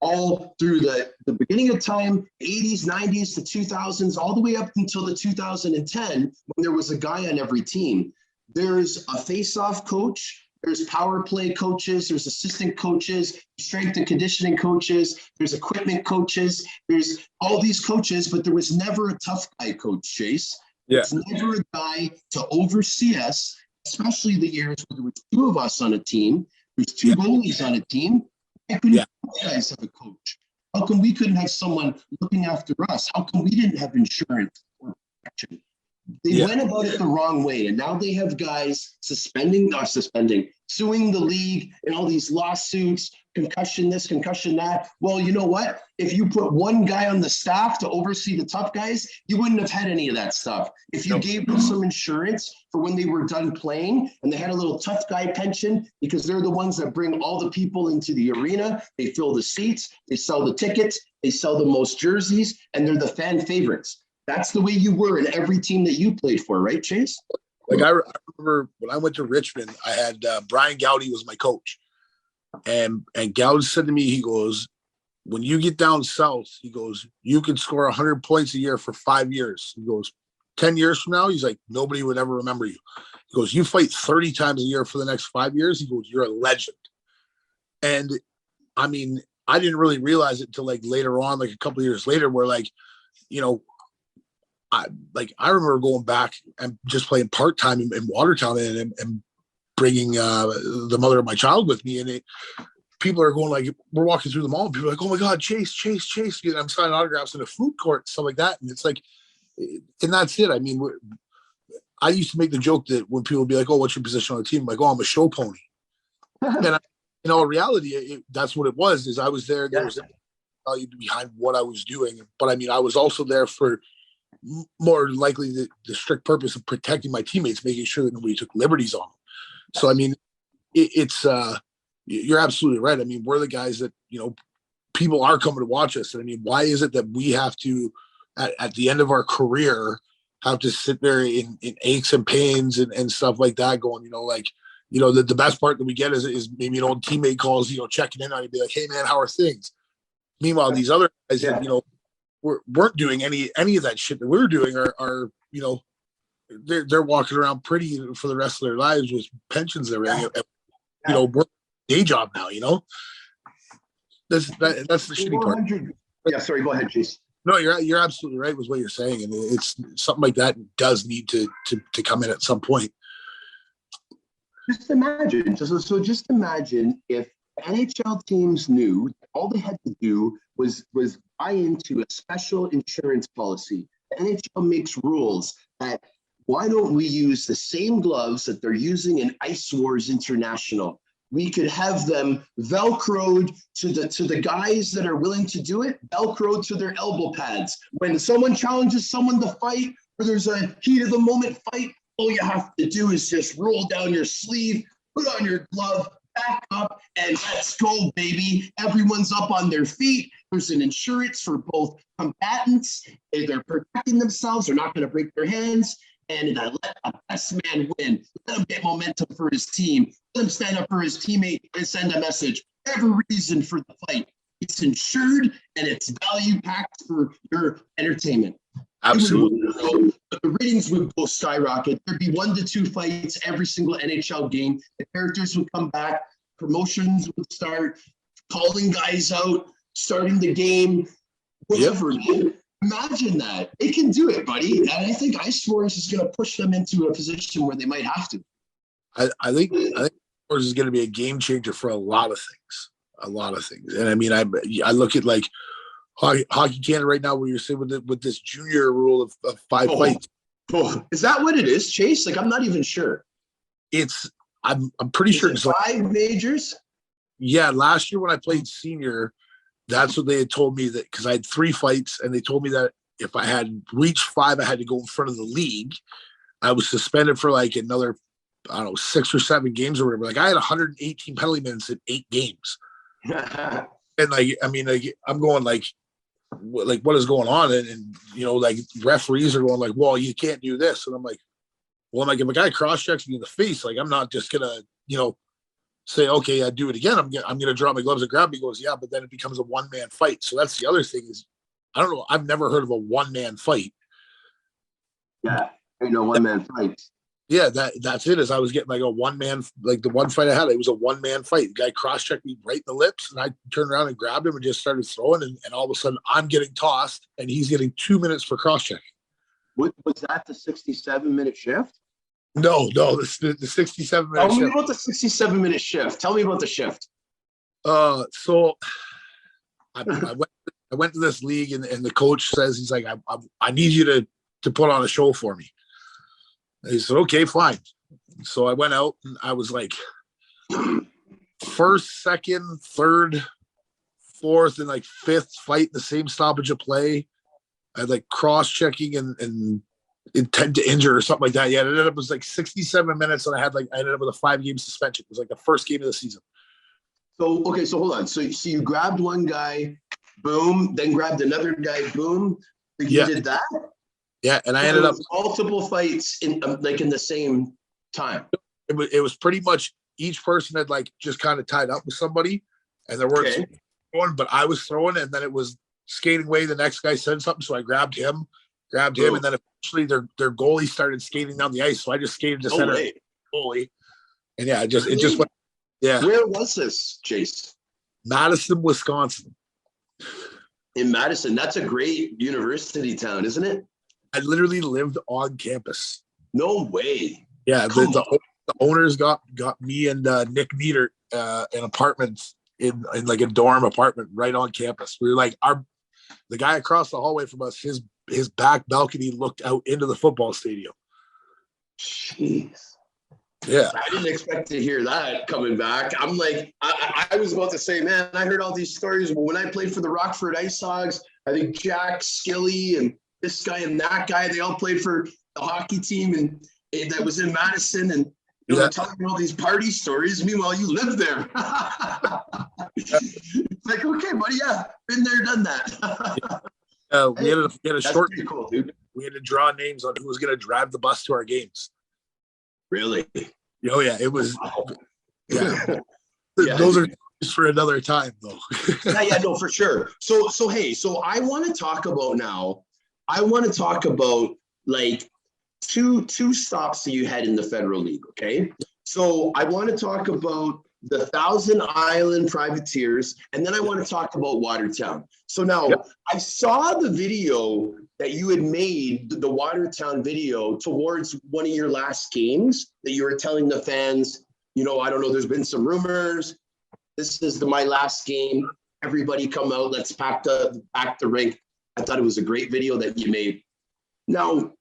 all through the beginning of time, 80s, 90s to 2000s, all the way up until the 2010, when there was a guy on every team. There's a face-off coach, there's power play coaches, there's assistant coaches, strength and conditioning coaches, there's equipment coaches, there's all these coaches, but there was never a tough guy coach, Chase. Yeah. It's never a guy to oversee us, especially the years where there was 2 of us on a team, there's 2 goalies on a team. Why couldn't you guys have a coach? How come we couldn't have someone looking after us? How come we didn't have insurance or protection? They went about it the wrong way, and now they have guys suing the league and all these lawsuits, concussion this, concussion that. Well, you know what? If you put one guy on the staff to oversee the tough guys, you wouldn't have had any of that stuff. If you gave them some insurance for when they were done playing and they had a little tough guy pension, because they're the ones that bring all the people into the arena, they fill the seats, they sell the tickets, they sell the most jerseys, and they're the fan favorites. That's the way you were in every team that you played for, right, Chase? Like I remember when I went to Richmond, I had Brian Gowdy was my coach, and Gowdy said to me, he goes, "When you get down south, he goes, you can score 100 points a year for 5 years." He goes, 10 years from now, he's like, nobody would ever remember you. He goes, you fight 30 times a year for the next 5 years. He goes, you're a legend. And I mean, I didn't really realize it until like later on, like a couple of years later, where like, I remember going back and just playing part-time in Watertown and bringing the mother of my child with me. And people are going like, we're walking through the mall and people are like, oh my God, Chase. And I'm signing autographs in a food court, stuff like that. And it's like, and that's it. I mean, I used to make the joke that when people would be like, oh, what's your position on the team? I'm like, oh, I'm a show pony. And in reality, that's what it was, is I was there. There was value behind what I was doing. But I mean, I was also there for more likely the strict purpose of protecting my teammates, making sure that nobody took liberties on them. So, I mean, it's you're absolutely right. I mean, we're the guys that, people are coming to watch us. I mean, why is it that we have to, at the end of our career, have to sit there in aches and pains and stuff like that going, the best part that we get is maybe an old teammate calls, checking in on you, be like, hey man, how are things? Meanwhile, these other guys that, weren't doing any of that shit that we're doing are they're walking around pretty for the rest of their lives with pensions and everything. Work day job now, that's the shitty part. Yeah, sorry, go ahead, Chase. No, you're absolutely right with what you're saying, and it's something like that does need to come in at some point. Just imagine, just imagine if NHL teams knew all they had to do was buy into a special insurance policy. The NHL makes rules that why don't we use the same gloves that they're using in ICEWARS International? We could have them Velcroed to the guys that are willing to do it, Velcroed to their elbow pads. When someone challenges someone to fight, or there's a heat of the moment fight, all you have to do is just roll down your sleeve, put on your glove, back up, and let's go, baby. Everyone's up on their feet. There's an insurance for both combatants. They're protecting themselves. They're not going to break their hands. And let a best man win. Let him get momentum for his team. Let him stand up for his teammate and send a message. Every reason for the fight. It's insured and it's value packed for your entertainment. Absolutely. But the ratings would go skyrocket. There'd be 1 to 2 fights every single NHL game. The characters would come back. Promotions would start. Calling guys out. Starting the game. Whatever. Yep. Imagine that. They can do it, buddy. And I think ICEWARS is going to push them into a position where they might have to. I think ICEWARS is going to be a game changer for a lot of things. A lot of things. And I mean, I look at like Hockey Canada right now, where you're saying with this junior rule of 5 fights. Oh, is that what it is, Chase? Like, I'm not even sure. I'm pretty sure it's 5 majors. Yeah, last year when I played senior, that's what they had told me, that because I had 3 fights, and they told me that if I had reached 5, I had to go in front of the league. I was suspended for like another, 6 or 7 games or whatever. Like I had 118 penalty minutes in 8 games. And like, I mean, like I'm going like what is going on? And like referees are going like, well, you can't do this. And I'm like, well, like if a guy cross-checks me in the face, like I'm not just gonna, say, okay, I do it again. I'm gonna drop my gloves and grab me. He goes, yeah, but then it becomes a one-man fight. So that's the other thing is, I don't know. I've never heard of a one-man fight. Yeah, ain't no one-man fight. Yeah, that's it. As I was getting like a one-man, like the one fight I had, it was a one-man fight. The guy cross-checked me right in the lips, and I turned around and grabbed him and just started throwing. And all of a sudden, I'm getting tossed, and he's getting 2 minutes for cross-checking. Was that the 67-minute shift? No, the 67-minute shift. Tell me about the 67-minute shift. Tell me about the shift. So I went to this league, and the coach says, he's like, I need you to put on a show for me. And he said, okay, fine. So I went out, and I was like first, second, third, fourth, and like fifth fight in the same stoppage of play. I had like cross-checking and intent to injure or something like that. Yeah, it ended up, it was like 67 minutes, and I ended up with a 5-game suspension. It was like the first game of the season. So, okay, so hold on. So you grabbed one guy, boom, then grabbed another guy, boom. You did that? Yeah, and I ended up multiple fights in the same time. It was pretty much each person had like just kind of tied up with somebody, and there weren't throwing, but I was throwing, and then it was skating away. The next guy said something, so I grabbed him, and then eventually their goalie started skating down the ice, so I just skated to center goalie, and it just went. Yeah. Where was this, Chase? Madison, Wisconsin. In Madison, that's a great university town, isn't it? I literally lived on campus. No way. Yeah, the owners got me and Nick Meter an apartment in like a dorm apartment right on campus. We were like the guy across the hallway from us, his back balcony looked out into the football stadium. Jeez. Yeah. I didn't expect to hear that coming back. I'm like, I was about to say, man, I heard all these stories. But when I played for the Rockford Ice Hogs, I think Jack Skilly and this guy and that guy. They all played for the hockey team and that was in Madison, and they're telling all these party stories. Meanwhile, you live there. It's like, okay, buddy, yeah, been there, done that. We had a short. Pretty cool, dude. We had to draw names on who was going to drive the bus to our games. Really? Oh yeah, it was. Wow. Yeah. Yeah. Those are for another time, though. Yeah, no, for sure. So hey, so I want to talk about now. I want to talk about like two stops that you had in the Federal League. Okay, so I want to talk about the Thousand Island Privateers, and then I want to talk about Watertown. So now I saw the video that you had made, the Watertown video, towards one of your last games that you were telling the fans, you know, I don't know, there's been some rumors. This is my last game. Everybody come out. Let's pack the rink. I thought it was a great video that you made. Now,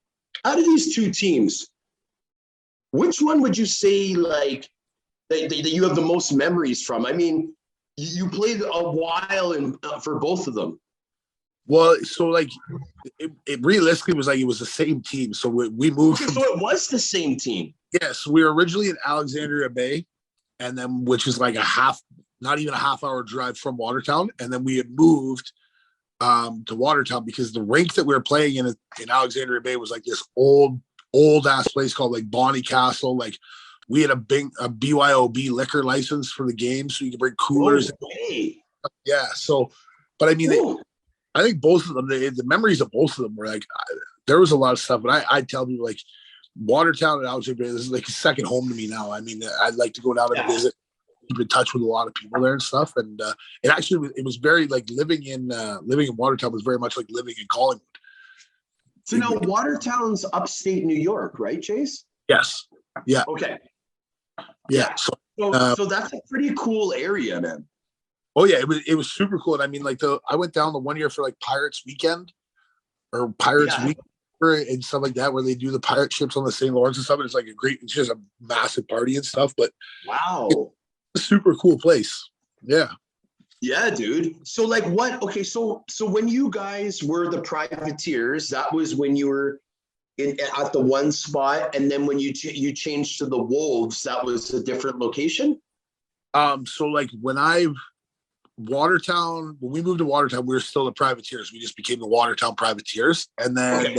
out of these two teams, which one would you say like that you have the most memories from? I mean, you played a while for both of them. Well, so like it realistically was like it was the same team. So we moved. Okay, so it was the same team. Yes, we were originally in Alexandria Bay, and then which is like not even a half-hour drive from Watertown, and then we had moved to Watertown because the rink that we were playing in Alexandria Bay was like this old ass place called like Bonnie Castle. Like we had a BYOB liquor license for the game, so you could bring coolers. Yeah. So, but I mean, I think both of them, the memories of both of them were like, there was a lot of stuff, but I tell people like Watertown and Alexandria Bay, this is like a second home to me now. I mean, I'd like to go down and visit, keep in touch with a lot of people there and stuff. And it was very like living in Watertown was very much like living in Collingwood. So now Watertown's upstate New York, right, Chase? Yes. Yeah. Okay. Yeah. So that's a pretty cool area, man. Oh yeah, it was super cool. And I mean, like I went down the one year for like Pirates Weekend or Pirates Week and stuff like that, where they do the pirate ships on the St. Lawrence and stuff. And it's just a massive party and stuff. But wow, it's a super cool place. Yeah. Yeah, dude. So like what? Okay, so when you guys were the Privateers, that was when you were at the one spot, and then when you changed to the Wolves, that was a different location. So like when we moved to Watertown, we were still the Privateers. We just became the Watertown Privateers, and then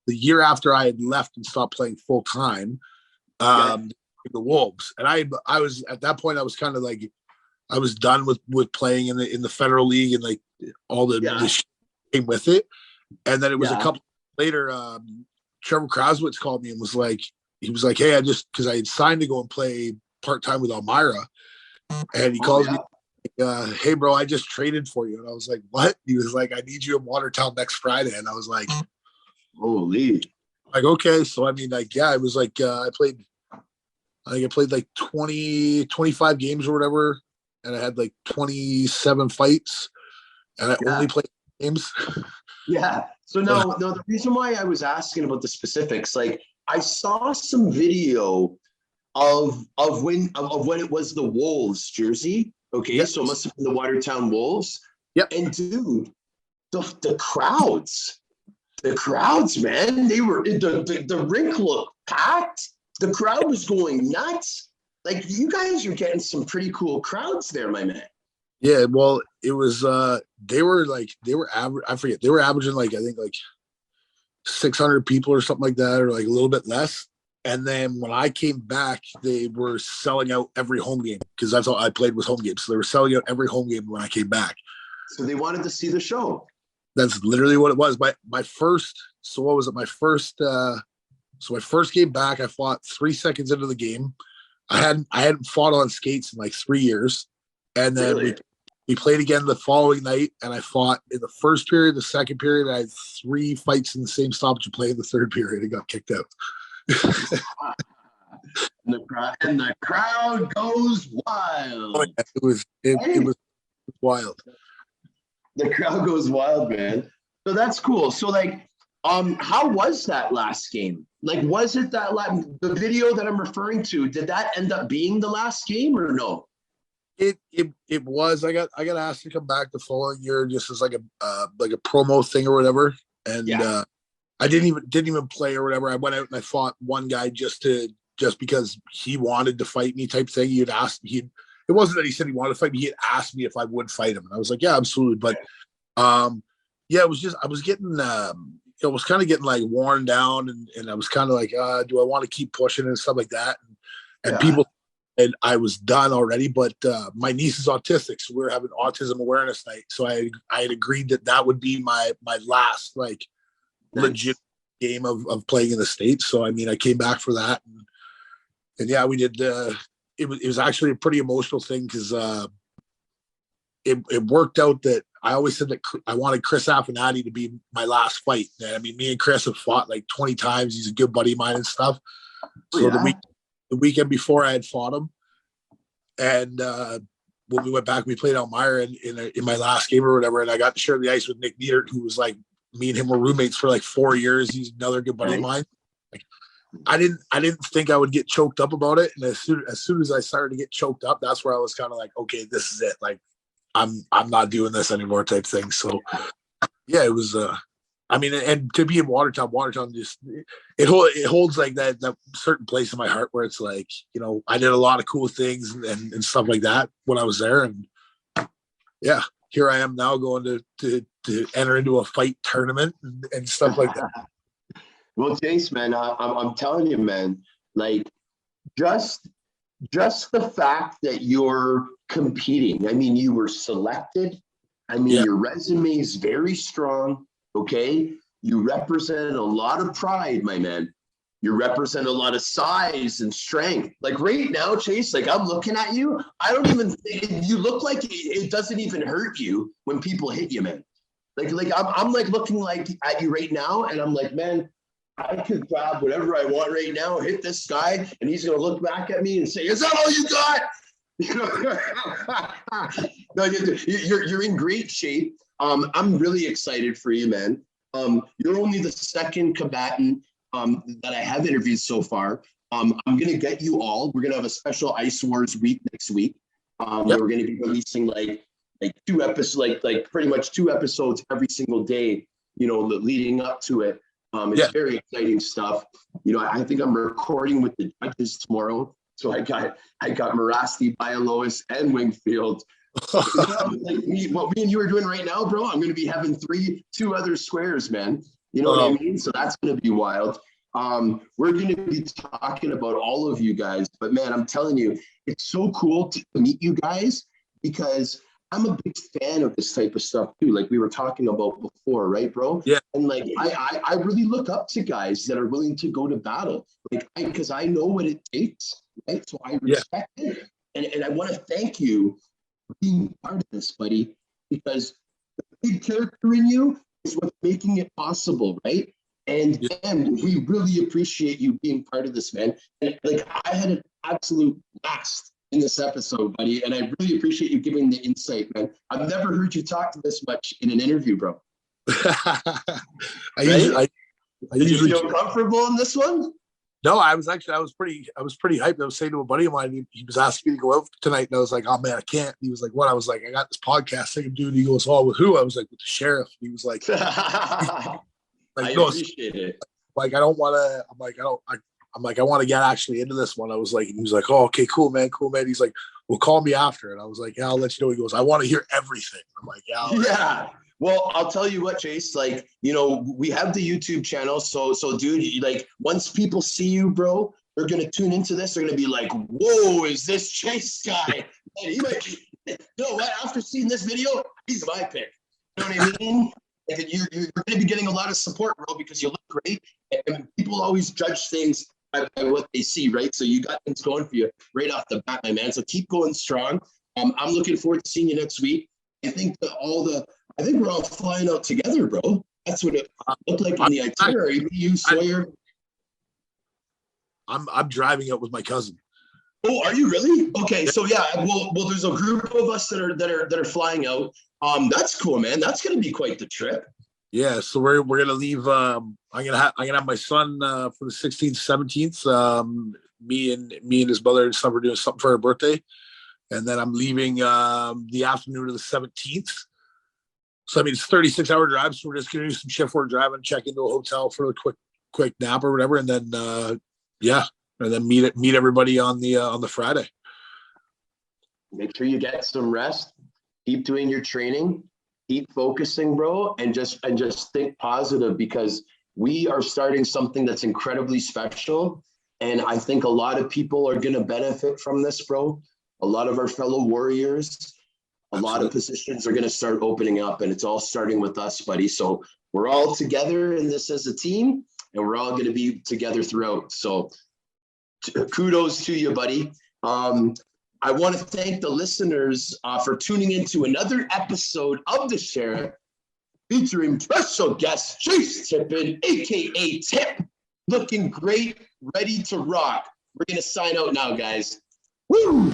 the year after I had left and stopped playing full time, the Wolves. And I was at that point, I was kind of like, I was done with playing in the Federal League and like all the shit came with it. And then it was a couple later, Trevor Kraswitz called me and was like, hey, because I had signed to go and play part-time with Elmira. And he calls me, hey bro, I just traded for you. And I was like, what? He was like, I need you in Watertown next Friday. And I was like, holy. Like, okay. So I mean, like, yeah, it was like I played like 25 games or whatever. And I had like 27 fights, and I only played games. Yeah. So no, the reason why I was asking about the specifics, like I saw some video of when it was the Wolves jersey. Okay, so it must have been the Watertown Wolves. Yep. And dude, the crowds, man, they were the rink looked packed. The crowd was going nuts. Like you guys are getting some pretty cool crowds there, my man. Yeah, well, it was they were averaging like I think like 600 people or something like that, or like a little bit less. And then when I came back, they were selling out every home game because that's all I played was home games. So they were selling out every home game when I came back. So they wanted to see the show. That's literally what it was. My first game back, I fought 3 seconds into the game. I hadn't fought on skates in like 3 years. And then we played again the following night, and I fought in the first period, the second period. I had 3 fights in the same stoppage play in the third period. I got kicked out. and the crowd goes wild. Oh, yeah, it was wild. The crowd goes wild, man. So that's cool. So like, how was that last game? Like, was it the video that I'm referring to? Did that end up being the last game or no? It was. I got asked to come back the following year just as like a promo thing or whatever. And I didn't even play or whatever. I went out and I fought one guy just because he wanted to fight me type thing. It wasn't that he said he wanted to fight me. He had asked me if I would fight him. And I was like, yeah, absolutely. But yeah, it was just, I was getting, it was kind of getting like worn down and I was kind of like, do I want to keep pushing and stuff like that? And people, and I was done already, but my niece is autistic. So we were having autism awareness night. So I had agreed that would be my last like legit game of playing in the States. So, I mean, I came back for that. And yeah, we did, it was actually a pretty emotional thing because it worked out that I always said that I wanted Chris Affinati to be my last fight. And I mean, me and Chris have fought like 20 times. He's a good buddy of mine and stuff. So the weekend before I had fought him. And when we went back, we played Elmira in my last game or whatever. And I got to share the ice with Nick Niedert, who was like, me and him were roommates for like 4 years. He's another good buddy of mine. Like, I didn't think I would get choked up about it. And as soon as I started to get choked up, that's where I was kind of like, okay, this is it. Like, I'm not doing this anymore type thing. So yeah, it was, I mean, and to be in Watertown just, it holds like that certain place in my heart where it's like, you know, I did a lot of cool things and stuff like that when I was there. And yeah, here I am now going to enter into a fight tournament and stuff like that. Well, Chase, man, I'm telling you, man, like just the fact that you're competing. I mean, you were selected. I mean, your resume is very strong. Okay. You represent a lot of pride, my man. You represent a lot of size and strength. Like right now, Chase, like I'm looking at you. I don't even think you look like it doesn't even hurt you when people hit you, man. Like I'm like looking like at you right now. And I'm like, man, I could grab whatever I want right now, hit this guy, and he's going to look back at me and say, is that all you got? You know, no, you're in great shape. I'm really excited for you, man. You're only the second combatant that I have interviewed so far. I'm going to get you all. We're going to have a special Ice Wars week next week. We're going to be releasing like 2 episodes, like pretty much 2 episodes every single day, you know, leading up to it. It's very exciting stuff. You know, I think I'm recording with the judges tomorrow. So I got Morasti, Bialois, and Wingfield. Like what me and you are doing right now, bro, I'm going to be having 2 other squares, man. You know what I mean? So that's going to be wild. We're going to be talking about all of you guys. But, man, I'm telling you, it's so cool to meet you guys because I'm a big fan of this type of stuff too, like we were talking about before, right, bro? Yeah. And like I really look up to guys that are willing to go to battle, like because I know what it takes, right? So I respect it, and I want to thank you for being part of this, buddy, because the big character in you is what's making it possible, right? And we really appreciate you being part of this, man. And like I had an absolute blast in this episode, buddy, and I really appreciate you giving the insight, man. I've never heard you talk this much in an interview, bro. I usually feel comfortable in this one. No, I was pretty hyped. I was saying to a buddy of mine, he was asking me to go out tonight, and I was like, oh man, I can't. He was like, what? I was like, I got this podcast thing to do. And he goes, oh, with who? I was like, with the sheriff. He was like, I appreciate it. Like, I don't want to. I'm like, I want to get actually into this one. I was like, he was like, oh, okay, cool, man. He's like, well, call me after. And I was like, yeah, I'll let you know. He goes, I want to hear everything. I'm like, yeah. Yeah. Well, I'll tell you what, Chase, like, you know, we have the YouTube channel. So dude, like once people see you, bro, they're going to tune into this. They're going to be like, whoa, is this Chase guy? Man, he might be, you know what? After seeing this video, he's my pick. You know what I mean? Like you're going to be getting a lot of support, bro, because you look great. And people always judge things by what they see, right? So you got things going for you right off the bat, my man. So keep going strong. I'm looking forward to seeing you next week. I think we're all flying out together, bro. That's what it looked like in the itinerary. You, Sawyer. I'm driving out with my cousin. Oh, are you really? Okay, so yeah, well, there's a group of us that are flying out. That's cool, man. That's gonna be quite the trip. Yeah, so we're gonna leave. I'm gonna have my son for the 16th, 17th. Me and his mother and son are doing something for her birthday, and then I'm leaving the afternoon of the 17th. So I mean, it's 36-hour drive. So we're just gonna do some shift work driving, check into a hotel for a quick nap or whatever, and then and then meet everybody on the Friday. Make sure you get some rest. Keep doing your training. Keep focusing, bro, and just think positive, because we are starting something that's incredibly special. And I think a lot of people are going to benefit from this, bro. A lot of our fellow warriors, a lot of positions are going to start opening up, and it's all starting with us, buddy. So we're all together in this as a team, and we're all going to be together throughout. So kudos to you, buddy. I want to thank the listeners for tuning into another episode of The Sheriff, featuring special guest ChaseTippen, aka Tip, looking great, ready to rock. We're gonna sign out now, guys. Woo!